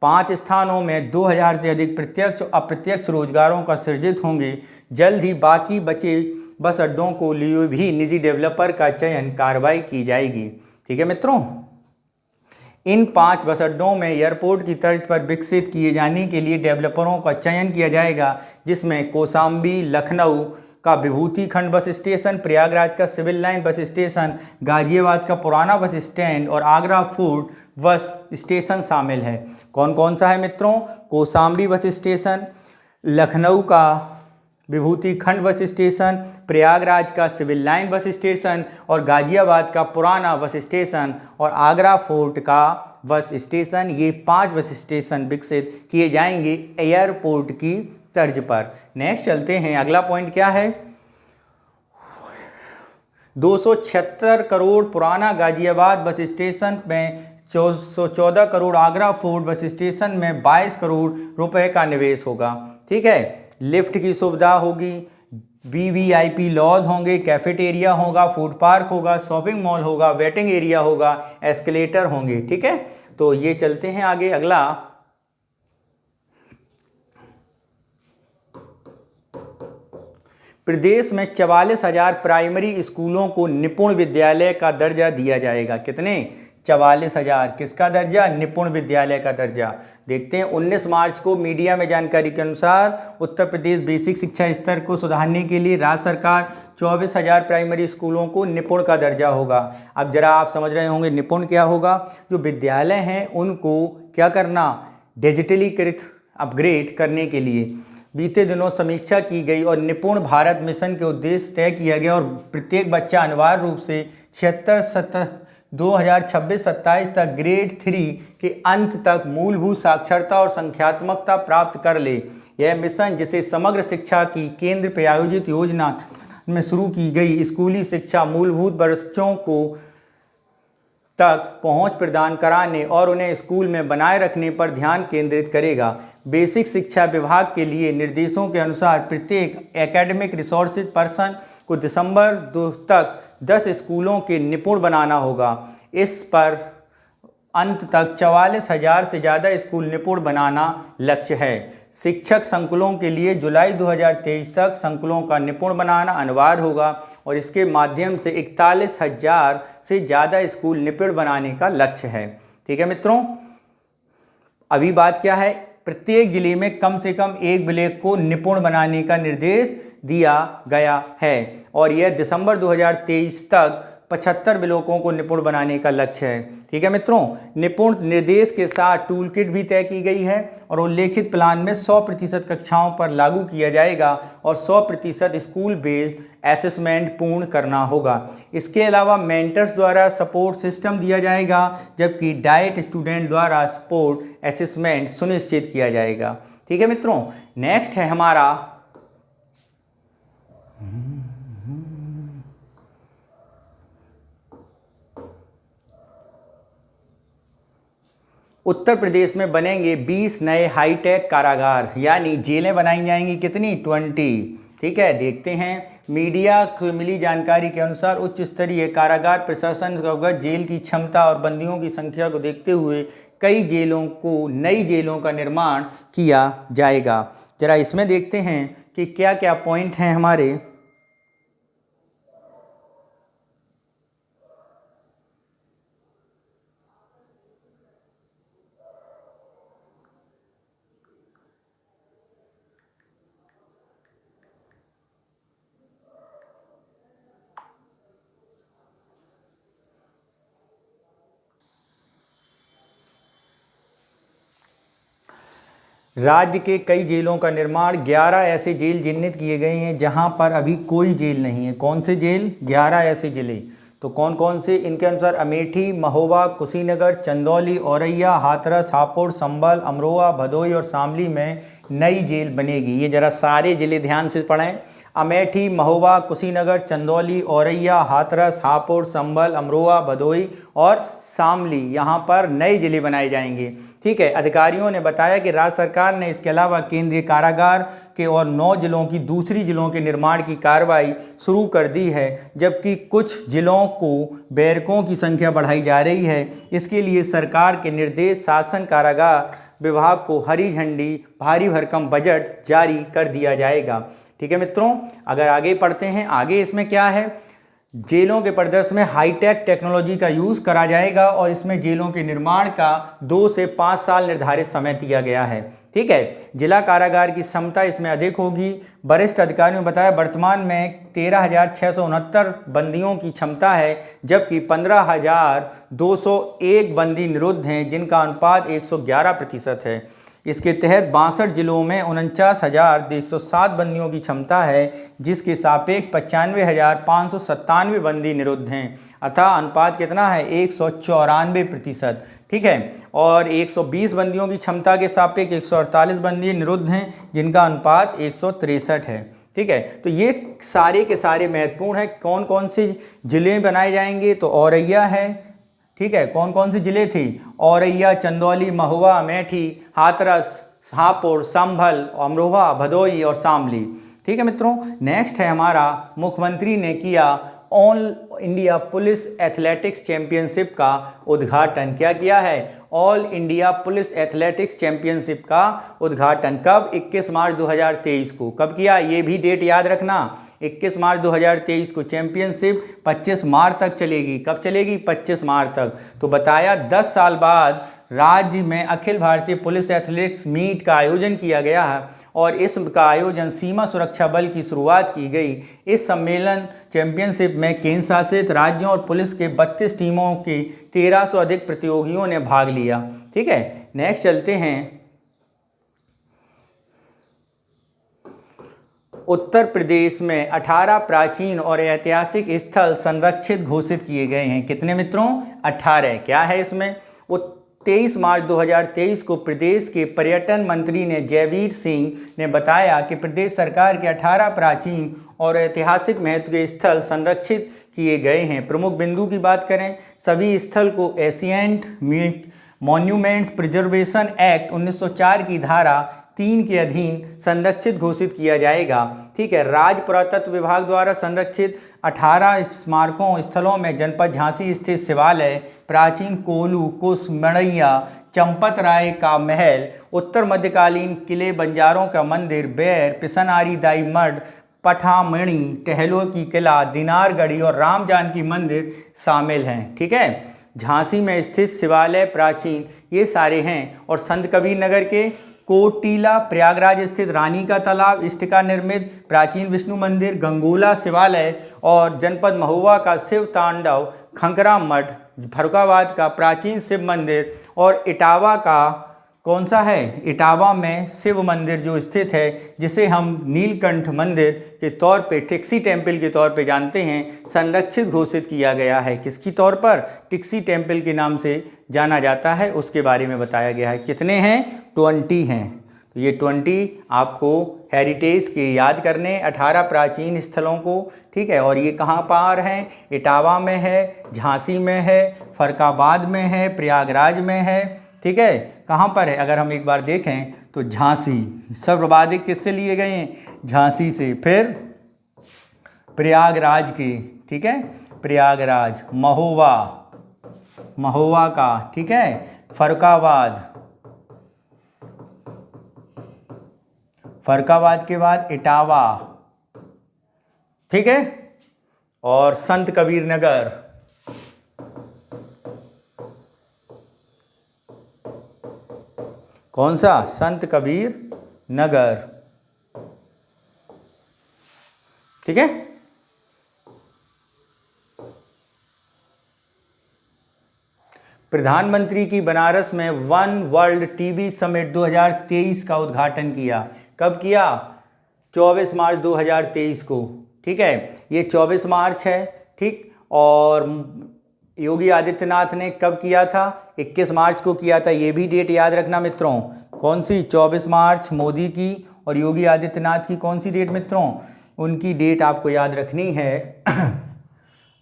5 स्थानों में 2000 से अधिक प्रत्यक्ष और अप्रत्यक्ष रोजगारों का सृजित होंगे। जल्द ही बाकी बचे बस अड्डों को लिए भी निजी डेवलपर का चयन कार्रवाई की जाएगी। ठीक है मित्रों, इन 5 बस अड्डों में एयरपोर्ट की तर्ज पर विकसित किए जाने के लिए डेवलपरों का चयन किया जाएगा, जिसमें कौशाम्बी लखनऊ का विभूति खंड बस स्टेशन, प्रयागराज का civil line bus station, Ghaziabad का पुराना बस स्टैंड और आगरा फोर्ट बस स्टेशन शामिल है। कौन कौन सा है मित्रों? कौशाम्बी बस स्टेशन, लखनऊ का विभूति खंड बस स्टेशन, प्रयागराज का सिविल लाइन बस स्टेशन और गाजियाबाद का पुराना बस स्टेशन और आगरा फोर्ट का बस स्टेशन। ये 5 बस स्टेशन विकसित किए जाएंगे एयरपोर्ट की तर्ज पर। नेक्स्ट चलते हैं, अगला पॉइंट क्या है? 276 करोड़ पुराना गाजियाबाद बस स्टेशन में 414 crore Agra fort bus station में 22 करोड़ रुपए का निवेश होगा। ठीक है, लिफ्ट की सुविधा होगी, वीवीआईपी लॉज होंगे, कैफेटेरिया होगा, फूड पार्क होगा, शॉपिंग मॉल होगा, वेटिंग एरिया होगा, एस्केलेटर होंगे। ठीक है, तो ये चलते हैं आगे। अगला प्रदेश में 44,000 प्राइमरी स्कूलों को निपुण विद्यालय का दर्जा दिया जाएगा। कितने? 44,000। किसका दर्जा? निपुण विद्यालय का दर्जा। देखते हैं 19 मार्च को मीडिया में जानकारी के अनुसार उत्तर प्रदेश बेसिक शिक्षा स्तर को सुधारने के लिए राज्य सरकार 24,000 प्राइमरी स्कूलों को निपुण का दर्जा होगा। अब जरा आप समझ रहे होंगे निपुण क्या होगा। जो विद्यालय हैं उनको क्या करना, डिजिटलीकृत अपग्रेड करने के लिए बीते दिनों समीक्षा की गई और निपुण भारत मिशन के उद्देश्य तय किया गया और प्रत्येक बच्चा अनिवार्य रूप से 2026-27 तक ग्रेड 3 के अंत तक मूलभूत साक्षरता और संख्यात्मकता प्राप्त कर ले। यह मिशन, जिसे समग्र शिक्षा की केंद्र पर आयोजित योजना में शुरू की गई स्कूली शिक्षा मूलभूत बच्चों को तक पहुंच प्रदान कराने और उन्हें स्कूल में बनाए रखने पर ध्यान केंद्रित करेगा। बेसिक शिक्षा विभाग के लिए निर्देशों के अनुसार प्रत्येक एकेडमिक रिसोर्सेज पर्सन को दिसंबर 2 तक 10 स्कूलों के निपुण बनाना होगा। इस पर अंत तक 44,000 से ज़्यादा स्कूल निपुण बनाना लक्ष्य है। शिक्षक संकुलों के लिए जुलाई 2023 तक संकुलों का निपुण बनाना अनिवार्य होगा और इसके माध्यम से 41,000 से ज़्यादा स्कूल निपुण बनाने का लक्ष्य है। ठीक है मित्रों, अभी बात क्या है, प्रत्येक जिले में कम से कम एक ब्लॉक को निपुण बनाने का निर्देश दिया गया है और यह दिसंबर 2023 तक 75 ब्लॉकों को निपुण बनाने का लक्ष्य है। ठीक है मित्रों, निपुण निर्देश के साथ टूल किट भी तय की गई है और उल्लेखित प्लान में 100% कक्षाओं पर लागू किया जाएगा और 100% स्कूल बेस्ड असेसमेंट पूर्ण करना होगा। इसके अलावा मेंटर्स द्वारा सपोर्ट सिस्टम दिया जाएगा, जबकि डाइट स्टूडेंट द्वारा सपोर्ट असेसमेंट सुनिश्चित किया जाएगा। ठीक है मित्रों, नेक्स्ट है हमारा उत्तर प्रदेश में बनेंगे 20 नए हाईटेक कारागार, यानी जेलें बनाई जाएंगी कितनी? 20। ठीक है, देखते हैं मीडिया को मिली जानकारी के अनुसार उच्च स्तरीय कारागार प्रशासन का जेल की क्षमता और बंदियों की संख्या को देखते हुए कई नई जेलों का निर्माण किया जाएगा। जरा इसमें देखते हैं कि क्या क्या पॉइंट हैं हमारे। राज्य के कई जेलों का निर्माण, 11 ऐसे जेल चिन्हित किए गए हैं जहां पर अभी कोई जेल नहीं है। कौन से जेल? 11 ऐसे जिले। तो कौन कौन से? इनके अनुसार अमेठी, महोबा, कुशीनगर, चंदौली, औरैया, हाथरस, हापुड़, संभल, अमरोहा, भदोई और शामली में नई जेल बनेगी। ये जरा सारे जिले ध्यान से पढ़ें। अमेठी, महोबा, कुशीनगर, चंदौली, औरैया, हाथरस, हापुड़, संभल, अमरोहा, भदोई और शामली, यहाँ पर नए जिले बनाए जाएंगे। ठीक है, अधिकारियों ने बताया कि राज्य सरकार ने इसके अलावा केंद्रीय कारागार के और 9 जिलों की दूसरी जिलों के निर्माण की कार्रवाई शुरू कर दी है, जबकि कुछ जिलों को बैरकों की संख्या बढ़ाई जा रही है। इसके लिए सरकार के निर्देश शासन कारागार विभाग को हरी झंडी भारी भरकम बजट जारी कर दिया जाएगा। ठीक है मित्रों, अगर आगे पढ़ते हैं, आगे इसमें क्या है, जेलों के परिदृश्य में हाईटेक टेक्नोलॉजी का यूज़ करा जाएगा और इसमें जेलों के निर्माण का 2 से 5 साल निर्धारित समय दिया गया है। ठीक है, जिला कारागार की क्षमता इसमें अधिक होगी। वरिष्ठ अधिकारियों ने बताया वर्तमान में 13,669 बंदियों की क्षमता है, जबकि 15,201 बंदी निरुद्ध हैं, जिनका अनुपात 111% है। इसके तहत 62 जिलों में 49,107 बंदियों की क्षमता है, जिसके सापेक्ष 95,597 बंदी निरुद्ध हैं, अतः अनुपात कितना है? 194%। ठीक है, और 120 बंदियों की क्षमता के सापेक्ष 148 बंदी निरुद्ध हैं, जिनका अनुपात 163 है। ठीक है, तो ये सारे के सारे महत्वपूर्ण हैं। कौन कौन से जिले बनाए जाएंगे? तो औरैया है। ठीक है, कौन कौन से जिले थे? औरैया, चंदौली, महुआ, अमेठी, हाथरस, हापुड़, संभल, अमरोहा, भदोई और शामली। ठीक है मित्रों, नेक्स्ट है हमारा मुख्यमंत्री ने किया इंडिया पुलिस एथलेटिक्स चैंपियनशिप का उद्घाटन क्या किया है? All India police athletics championship का उद्घाटन कब? 21 मार्च 2023 को। कब किया? ये भी डेट याद रखना, 21 मार्च 2023 को। चैंपियनशिप 25 मार्च तक चलेगी। कब चलेगी? 25 मार्च तक। तो बताया 10 साल बाद राज्य में Akhil Bharatiya police athletics meet का आयोजन किया गया है और इसका आयोजन सीमा सुरक्षा बल की शुरुआत की गई। इस सम्मेलन चैंपियनशिप में केंद्र शासित राज्यों और पुलिस के 32 टीमों के 1300 अधिक प्रतियोगियों ने भाग लिया। ठीक है, नेक्स्ट चलते हैं। उत्तर प्रदेश में 18 प्राचीन और ऐतिहासिक स्थल संरक्षित घोषित किए गए हैं। कितने मित्रों? 18। क्या है इसमें? 23 मार्च 2023 को प्रदेश के पर्यटन मंत्री ने जयवीर सिंह ने बताया कि प्रदेश सरकार के 18 प्राचीन और ऐतिहासिक महत्व के स्थल संरक्षित किए गए हैं। प्रमुख बिंदु की बात करें, सभी स्थल को एशियंट मॉन्यूमेंट्स प्रिजर्वेशन एक्ट 1904 की धारा 3 के अधीन संरक्षित घोषित किया जाएगा। ठीक है, राज्य पुरातत्व विभाग द्वारा संरक्षित 18 स्मारकों स्थलों में जनपद झांसी स्थित शिवालय, प्राचीन कोलू कुशमणैया चंपत राय का महल, उत्तर मध्यकालीन किले बंजारों का मंदिर, बैर पिसनारी दाई मठ, पठामणी टहलों की किला, दिनारगढ़ी और राम जानकी मंदिर शामिल हैं। ठीक है, झांसी में स्थित शिवालय प्राचीन ये सारे हैं। और संत कबीर नगर के कोटीला, प्रयागराज स्थित रानी का तालाब, इष्टिका निर्मित प्राचीन विष्णु मंदिर, गंगोला शिवालय और जनपद महुआ का शिव तांडव, खंकरा मठ, फर्रुखाबाद का प्राचीन शिव मंदिर और इटावा का कौन सा है? इटावा में शिव मंदिर जो स्थित है, जिसे हम नीलकंठ मंदिर के तौर पे, टिक्सी टेम्पल के तौर पे जानते हैं, संरक्षित घोषित किया गया है। किसकी तौर पर? टिक्सी टेम्पल के नाम से जाना जाता है, उसके बारे में बताया गया है। कितने हैं? 20 हैं। तो ये 20 आपको हेरिटेज के याद करने, 18 प्राचीन स्थलों को। ठीक है, और ये कहाँ पर हैं? इटावा में है, झांसी में है, फर्रुखाबाद में है, प्रयागराज में है। ठीक है, कहाँ पर है? अगर हम एक बार देखें तो झांसी, सर्वाधिक किससे लिए गए हैं? झांसी से। फिर प्रयागराज के, ठीक है, प्रयागराज, महोवा का, ठीक है, फर्रुखाबाद के बाद इटावा, ठीक है, और संत कबीर नगर। कौन सा? संत कबीर नगर। ठीक है, प्रधानमंत्री की बनारस में वन वर्ल्ड टीबी समिट 2023 का उद्घाटन किया। कब किया? 24 मार्च 2023 को। ठीक है, ये 24 मार्च है। ठीक, और योगी आदित्यनाथ ने कब किया था? 21 मार्च को किया था। ये भी डेट याद रखना मित्रों। कौन सी? 24 मार्च मोदी की और योगी आदित्यनाथ की कौन सी डेट मित्रों? उनकी डेट आपको याद रखनी है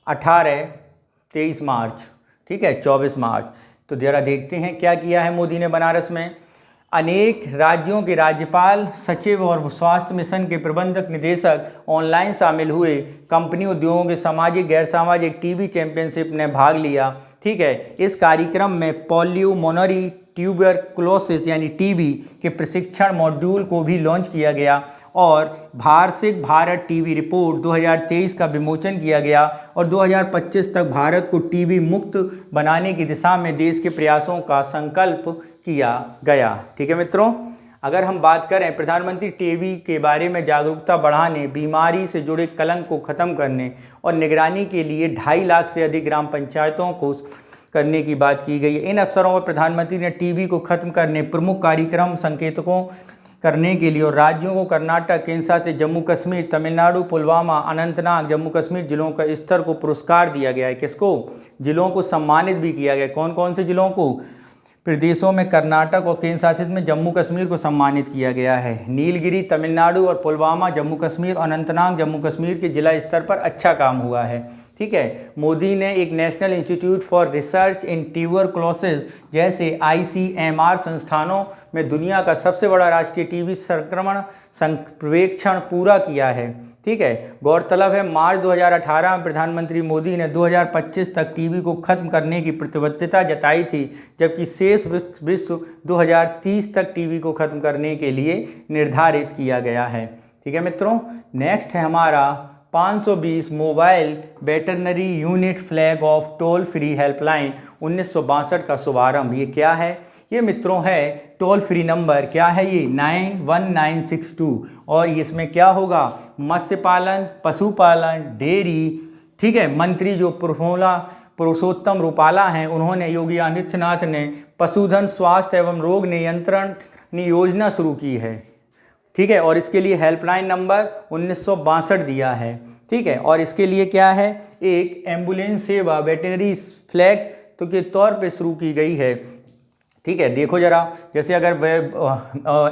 23 मार्च। ठीक है, 24 मार्च। तो जरा देखते हैं क्या किया है मोदी ने बनारस में। अनेक राज्यों के राज्यपाल, सचिव और स्वास्थ्य मिशन के प्रबंधक निदेशक ऑनलाइन शामिल हुए। कंपनी, उद्योगों के सामाजिक गैर सामाजिक टीबी चैंपियनशिप ने भाग लिया। ठीक है, इस कार्यक्रम में पल्मोनरी ट्यूबरकुलोसिस यानी टीबी के प्रशिक्षण मॉड्यूल को भी लॉन्च किया गया और वार्षिक भारत टीबी रिपोर्ट 2023 का विमोचन किया गया और 2025 तक भारत को टीबी मुक्त बनाने की दिशा में देश के प्रयासों का संकल्प किया गया। ठीक है मित्रों, अगर हम बात करें प्रधानमंत्री टीबी के बारे में जागरूकता बढ़ाने, बीमारी से जुड़े कलंक को ख़त्म करने और निगरानी के लिए 2.5 लाख से अधिक ग्राम पंचायतों को करने की बात की गई है। इन अवसरों पर प्रधानमंत्री ने टीबी को खत्म करने प्रमुख कार्यक्रम संकेतकों करने के लिए और राज्यों को कर्नाटक, केंद्र शासित जम्मू कश्मीर, तमिलनाडु, पुलवामा, अनंतनाग, जम्मू कश्मीर जिलों का स्तर को पुरस्कार दिया गया है। किसको? जिलों को सम्मानित भी किया गया। कौन कौन से जिलों को? प्रदेशों में कर्नाटक और केंद्र शासित में जम्मू कश्मीर को सम्मानित किया गया है। नीलगिरी तमिलनाडु और पुलवामा जम्मू कश्मीर और अनंतनाग जम्मू कश्मीर के जिला स्तर पर अच्छा काम हुआ है। ठीक है। मोदी ने एक national institute for research in tuberculosis जैसे ICMR संस्थानों में दुनिया का सबसे बड़ा राष्ट्रीय टीबी संक्रमण सर्वेक्षण पूरा किया है, ठीक है। गौरतलब है मार्च 2018 में प्रधानमंत्री मोदी ने 2025 तक टीबी को खत्म करने की प्रतिबद्धता जताई थी, जबकि शेष विश्व 2030 तक टीबी को खत्म करने के लिए निर्धारित किया गया है, ठीक है मित्रों। नेक्स्ट है हमारा 520 mobile veterinary unit flag of toll free helpline 1962 का शुभारंभ। ये क्या है? ये मित्रों है टोल फ्री नंबर, क्या है ये? 91962। और इसमें क्या होगा? मत्स्य पालन, पशुपालन, डेयरी, ठीक है। मंत्री जो पुरुषोत्तम रूपाला हैं, उन्होंने योगी आदित्यनाथ ने पशुधन स्वास्थ्य एवं रोग नियंत्रण योजना शुरू की है, ठीक है। और इसके लिए हेल्पलाइन नंबर 1962 दिया है, ठीक है। और इसके लिए क्या है? एक एम्बुलेंस सेवा वेटरनरी फ्लैग तो के तौर पे शुरू की गई है, ठीक है। देखो जरा, जैसे अगर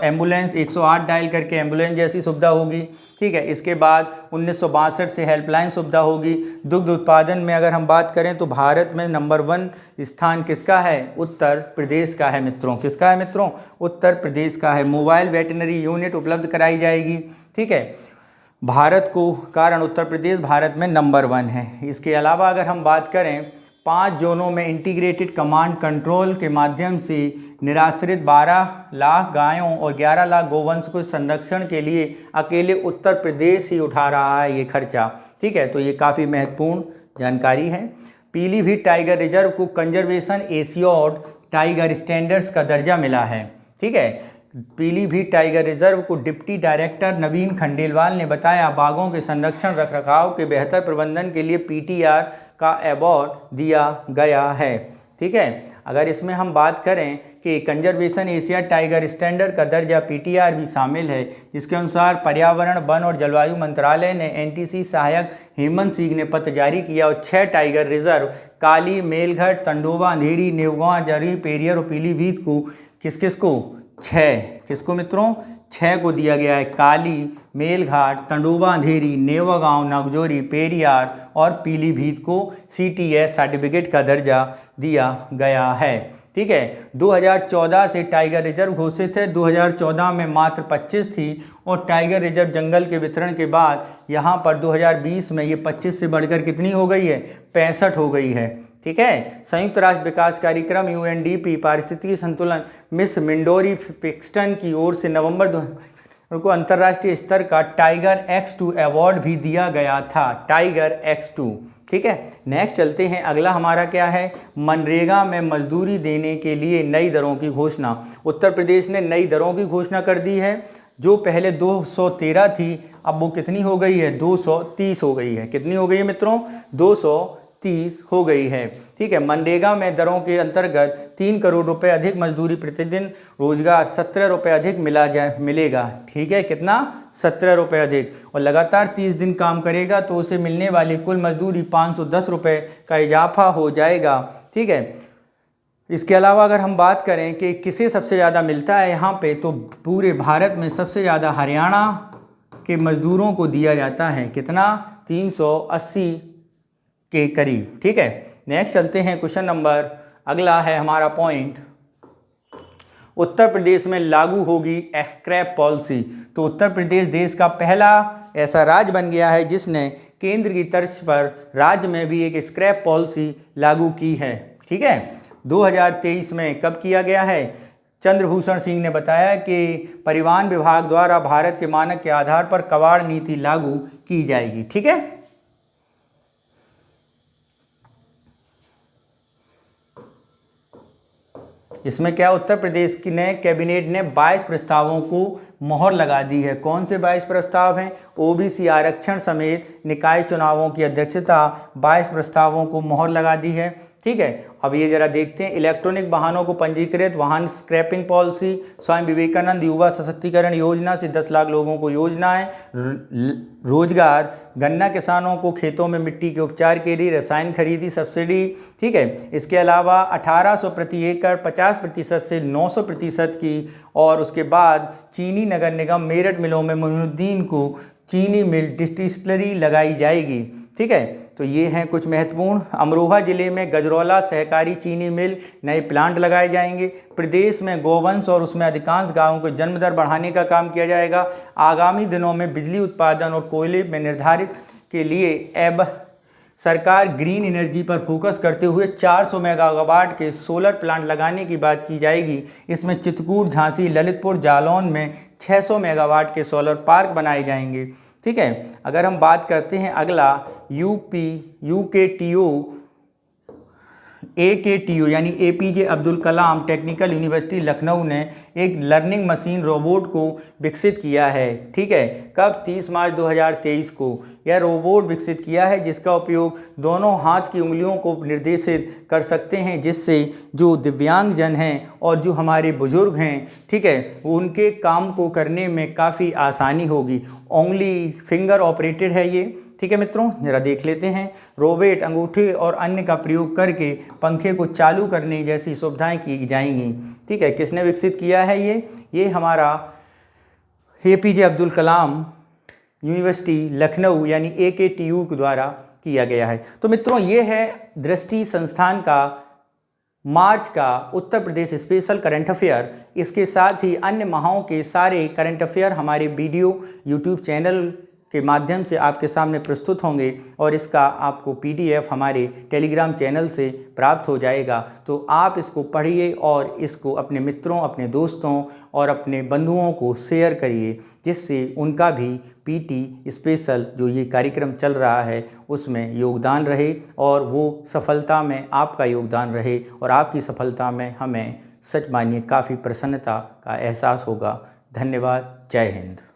एम्बुलेंस 108 डायल करके एम्बुलेंस जैसी सुविधा होगी, ठीक है। इसके बाद 1962 से हेल्पलाइन सुविधा होगी। दुग्ध उत्पादन में अगर हम बात करें तो भारत में नंबर 1 स्थान किसका है? उत्तर प्रदेश का है मित्रों। किसका है मित्रों? उत्तर प्रदेश का है। मोबाइल वेटरनरी यूनिट उपलब्ध कराई जाएगी, ठीक है। भारत को कारण उत्तर प्रदेश भारत में नंबर 1 है। इसके अलावा अगर हम बात करें 5 जोनों में इंटीग्रेटेड कमांड कंट्रोल के माध्यम से निराश्रित 12 लाख गायों और 11 लाख गोवंश को संरक्षण के लिए अकेले उत्तर प्रदेश ही उठा रहा है ये खर्चा, ठीक है। तो ये काफ़ी महत्वपूर्ण जानकारी है। पीलीभीत टाइगर रिजर्व को कंजर्वेशन एशियोड टाइगर स्टैंडर्ड्स का दर्जा मिला है, ठीक है। पीलीभीत टाइगर रिजर्व को डिप्टी डायरेक्टर नवीन खंडेलवाल ने बताया, बाघों के संरक्षण रखरखाव के बेहतर प्रबंधन के लिए PTR का अवार्ड दिया गया है, ठीक है। अगर इसमें हम बात करें कि कंजर्वेशन एशिया टाइगर स्टैंडर्ड का दर्जा PTR भी शामिल है, जिसके अनुसार पर्यावरण वन और जलवायु मंत्रालय ने NTC सहायक हेमंत सिंह ने पत्र जारी किया और 6 टाइगर रिजर्व काली, मेलघाट, तंडोबा, अंधेरी, नेवगांव, जरी, पेरियर और पीलीभीत को किसको 6 किसको मित्रों 6 को दिया गया है। काली, मेलघाट, तंडोबा, अंधेरी, नेवागांव, नगजोरी, पेरियार और पीलीभीत को CTS सर्टिफिकेट का दर्जा दिया गया है, ठीक है। 2014 से टाइगर रिजर्व घोषित है। 2014 में मात्र 25 थी और टाइगर रिजर्व जंगल के वितरण के बाद यहाँ पर 2020 में ये 25 से बढ़कर कितनी हो गई है? 65 हो गई है, ठीक है। संयुक्त राष्ट्र विकास कार्यक्रम UNDP पारिस्थितिकी संतुलन मिस मिंडोरी पिक्स्टन की ओर से नवंबर 2000 को अंतर्राष्ट्रीय स्तर का टाइगर X2 अवार्ड भी दिया गया था, टाइगर X2, ठीक है। नेक्स्ट चलते हैं, अगला हमारा क्या है? मनरेगा में मजदूरी देने के लिए नई दरों की घोषणा। उत्तर प्रदेश ने नई दरों की घोषणा कर दी है। जो पहले 213 थी, अब वो कितनी हो गई है? 230 हो गई है। कितनी हो गई है मित्रों? 230 हो गई है, ठीक है। मनरेगा में दरों के अंतर्गत 3 करोड़ रुपए अधिक मजदूरी प्रतिदिन रोजगार 17 रुपये अधिक मिलेगा, ठीक है। कितना? 17 रुपये अधिक। और लगातार 30 दिन काम करेगा तो उसे मिलने वाली कुल मजदूरी 510 रुपये का इजाफा हो जाएगा, ठीक है। इसके अलावा अगर हम बात करें कि किसे सबसे ज़्यादा मिलता है यहाँ पे, तो पूरे भारत में सबसे ज़्यादा हरियाणा के मजदूरों को दिया जाता है। कितना? 380 के करीब, ठीक है। नेक्स्ट चलते हैं क्वेश्चन नंबर, अगला है हमारा पॉइंट, उत्तर प्रदेश में लागू होगी स्क्रैप पॉलिसी। तो उत्तर प्रदेश देश का पहला ऐसा राज्य बन गया है जिसने केंद्र की तर्ज पर राज्य में भी एक स्क्रैप पॉलिसी लागू की है, ठीक है। 2023 में कब किया गया है? चंद्रभूषण सिंह ने बताया कि परिवहन विभाग द्वारा भारत के मानक के आधार पर कबाड़ नीति लागू की जाएगी, ठीक है। इसमें क्या उत्तर प्रदेश की कैबिनेट ने 22 प्रस्तावों को मोहर लगा दी है। कौन से 22 प्रस्ताव हैं? OBC आरक्षण समेत निकाय चुनावों की अध्यक्षता 22 प्रस्तावों को मोहर लगा दी है, ठीक है। अब ये जरा देखते हैं, इलेक्ट्रॉनिक वाहनों को पंजीकृत वाहन स्क्रैपिंग पॉलिसी, स्वामी विवेकानंद युवा सशक्तिकरण योजना से 10 लाख लोगों को योजनाएं, रोजगार, गन्ना किसानों को खेतों में मिट्टी के उपचार के लिए रसायन खरीदी सब्सिडी, ठीक है। इसके अलावा 1800 प्रति एकड़ 50% से 900% की, और उसके बाद चीनी नगर निगम मेरठ मिलों में मोइनुद्दीन को चीनी मिल डिस्टिलरी लगाई जाएगी, ठीक है। तो ये हैं कुछ महत्वपूर्ण। अमरोहा जिले में गजरौला सहकारी चीनी मिल नए प्लांट लगाए जाएंगे। प्रदेश में गोवंश और उसमें अधिकांश गायों को जन्म दर बढ़ाने का काम किया जाएगा। आगामी दिनों में बिजली उत्पादन और कोयले में निर्धारित के लिए अब सरकार ग्रीन एनर्जी पर फोकस करते हुए 400 मेगावाट के सोलर प्लांट लगाने की बात की जाएगी। इसमें चित्रकूट, झांसी, ललितपुर, जालौन में 600 मेगावाट के सोलर पार्क बनाए जाएंगे। ठीक है। अगर हम बात करते हैं अगला AKTO यानी APJ Abdul Kalam technical university Lucknow ने एक लर्निंग मशीन रोबोट को विकसित किया है। ठीक है। कब? 30 मार्च 2023 को यह रोबोट विकसित किया है, जिसका उपयोग दोनों हाथ की उंगलियों को निर्देशित कर सकते हैं, जिससे जो दिव्यांगजन हैं और जो हमारे बुजुर्ग हैं, ठीक है, उनके काम को करने में काफ़ी आसानी होगी। ओनली फिंगर ऑपरेटेड है ये। ठीक है मित्रों, जरा देख लेते हैं। रोबोट अंगूठे और अन्य का प्रयोग करके पंखे को चालू करने जैसी सुविधाएं की जाएंगी। ठीक है। किसने विकसित किया है ये हमारा APJ अब्दुल कलाम यूनिवर्सिटी लखनऊ यानी AKTU के द्वारा किया गया है। तो मित्रों, ये है दृष्टि संस्थान का मार्च का Uttar Pradesh special current affair. इसके साथ ही अन्य माहों के सारे करंट अफेयर हमारे वीडियो यूट्यूब चैनल के माध्यम से आपके सामने प्रस्तुत होंगे और इसका आपको PDF हमारे टेलीग्राम चैनल से प्राप्त हो जाएगा। तो आप इसको पढ़िए और इसको अपने मित्रों, अपने दोस्तों और अपने बंधुओं को शेयर करिए, जिससे उनका भी PT स्पेशल जो ये कार्यक्रम चल रहा है उसमें योगदान रहे और वो सफलता में आपका योगदान रहे और आपकी सफलता में हमें सच मानिए काफ़ी प्रसन्नता का एहसास होगा। धन्यवाद। जय हिंद।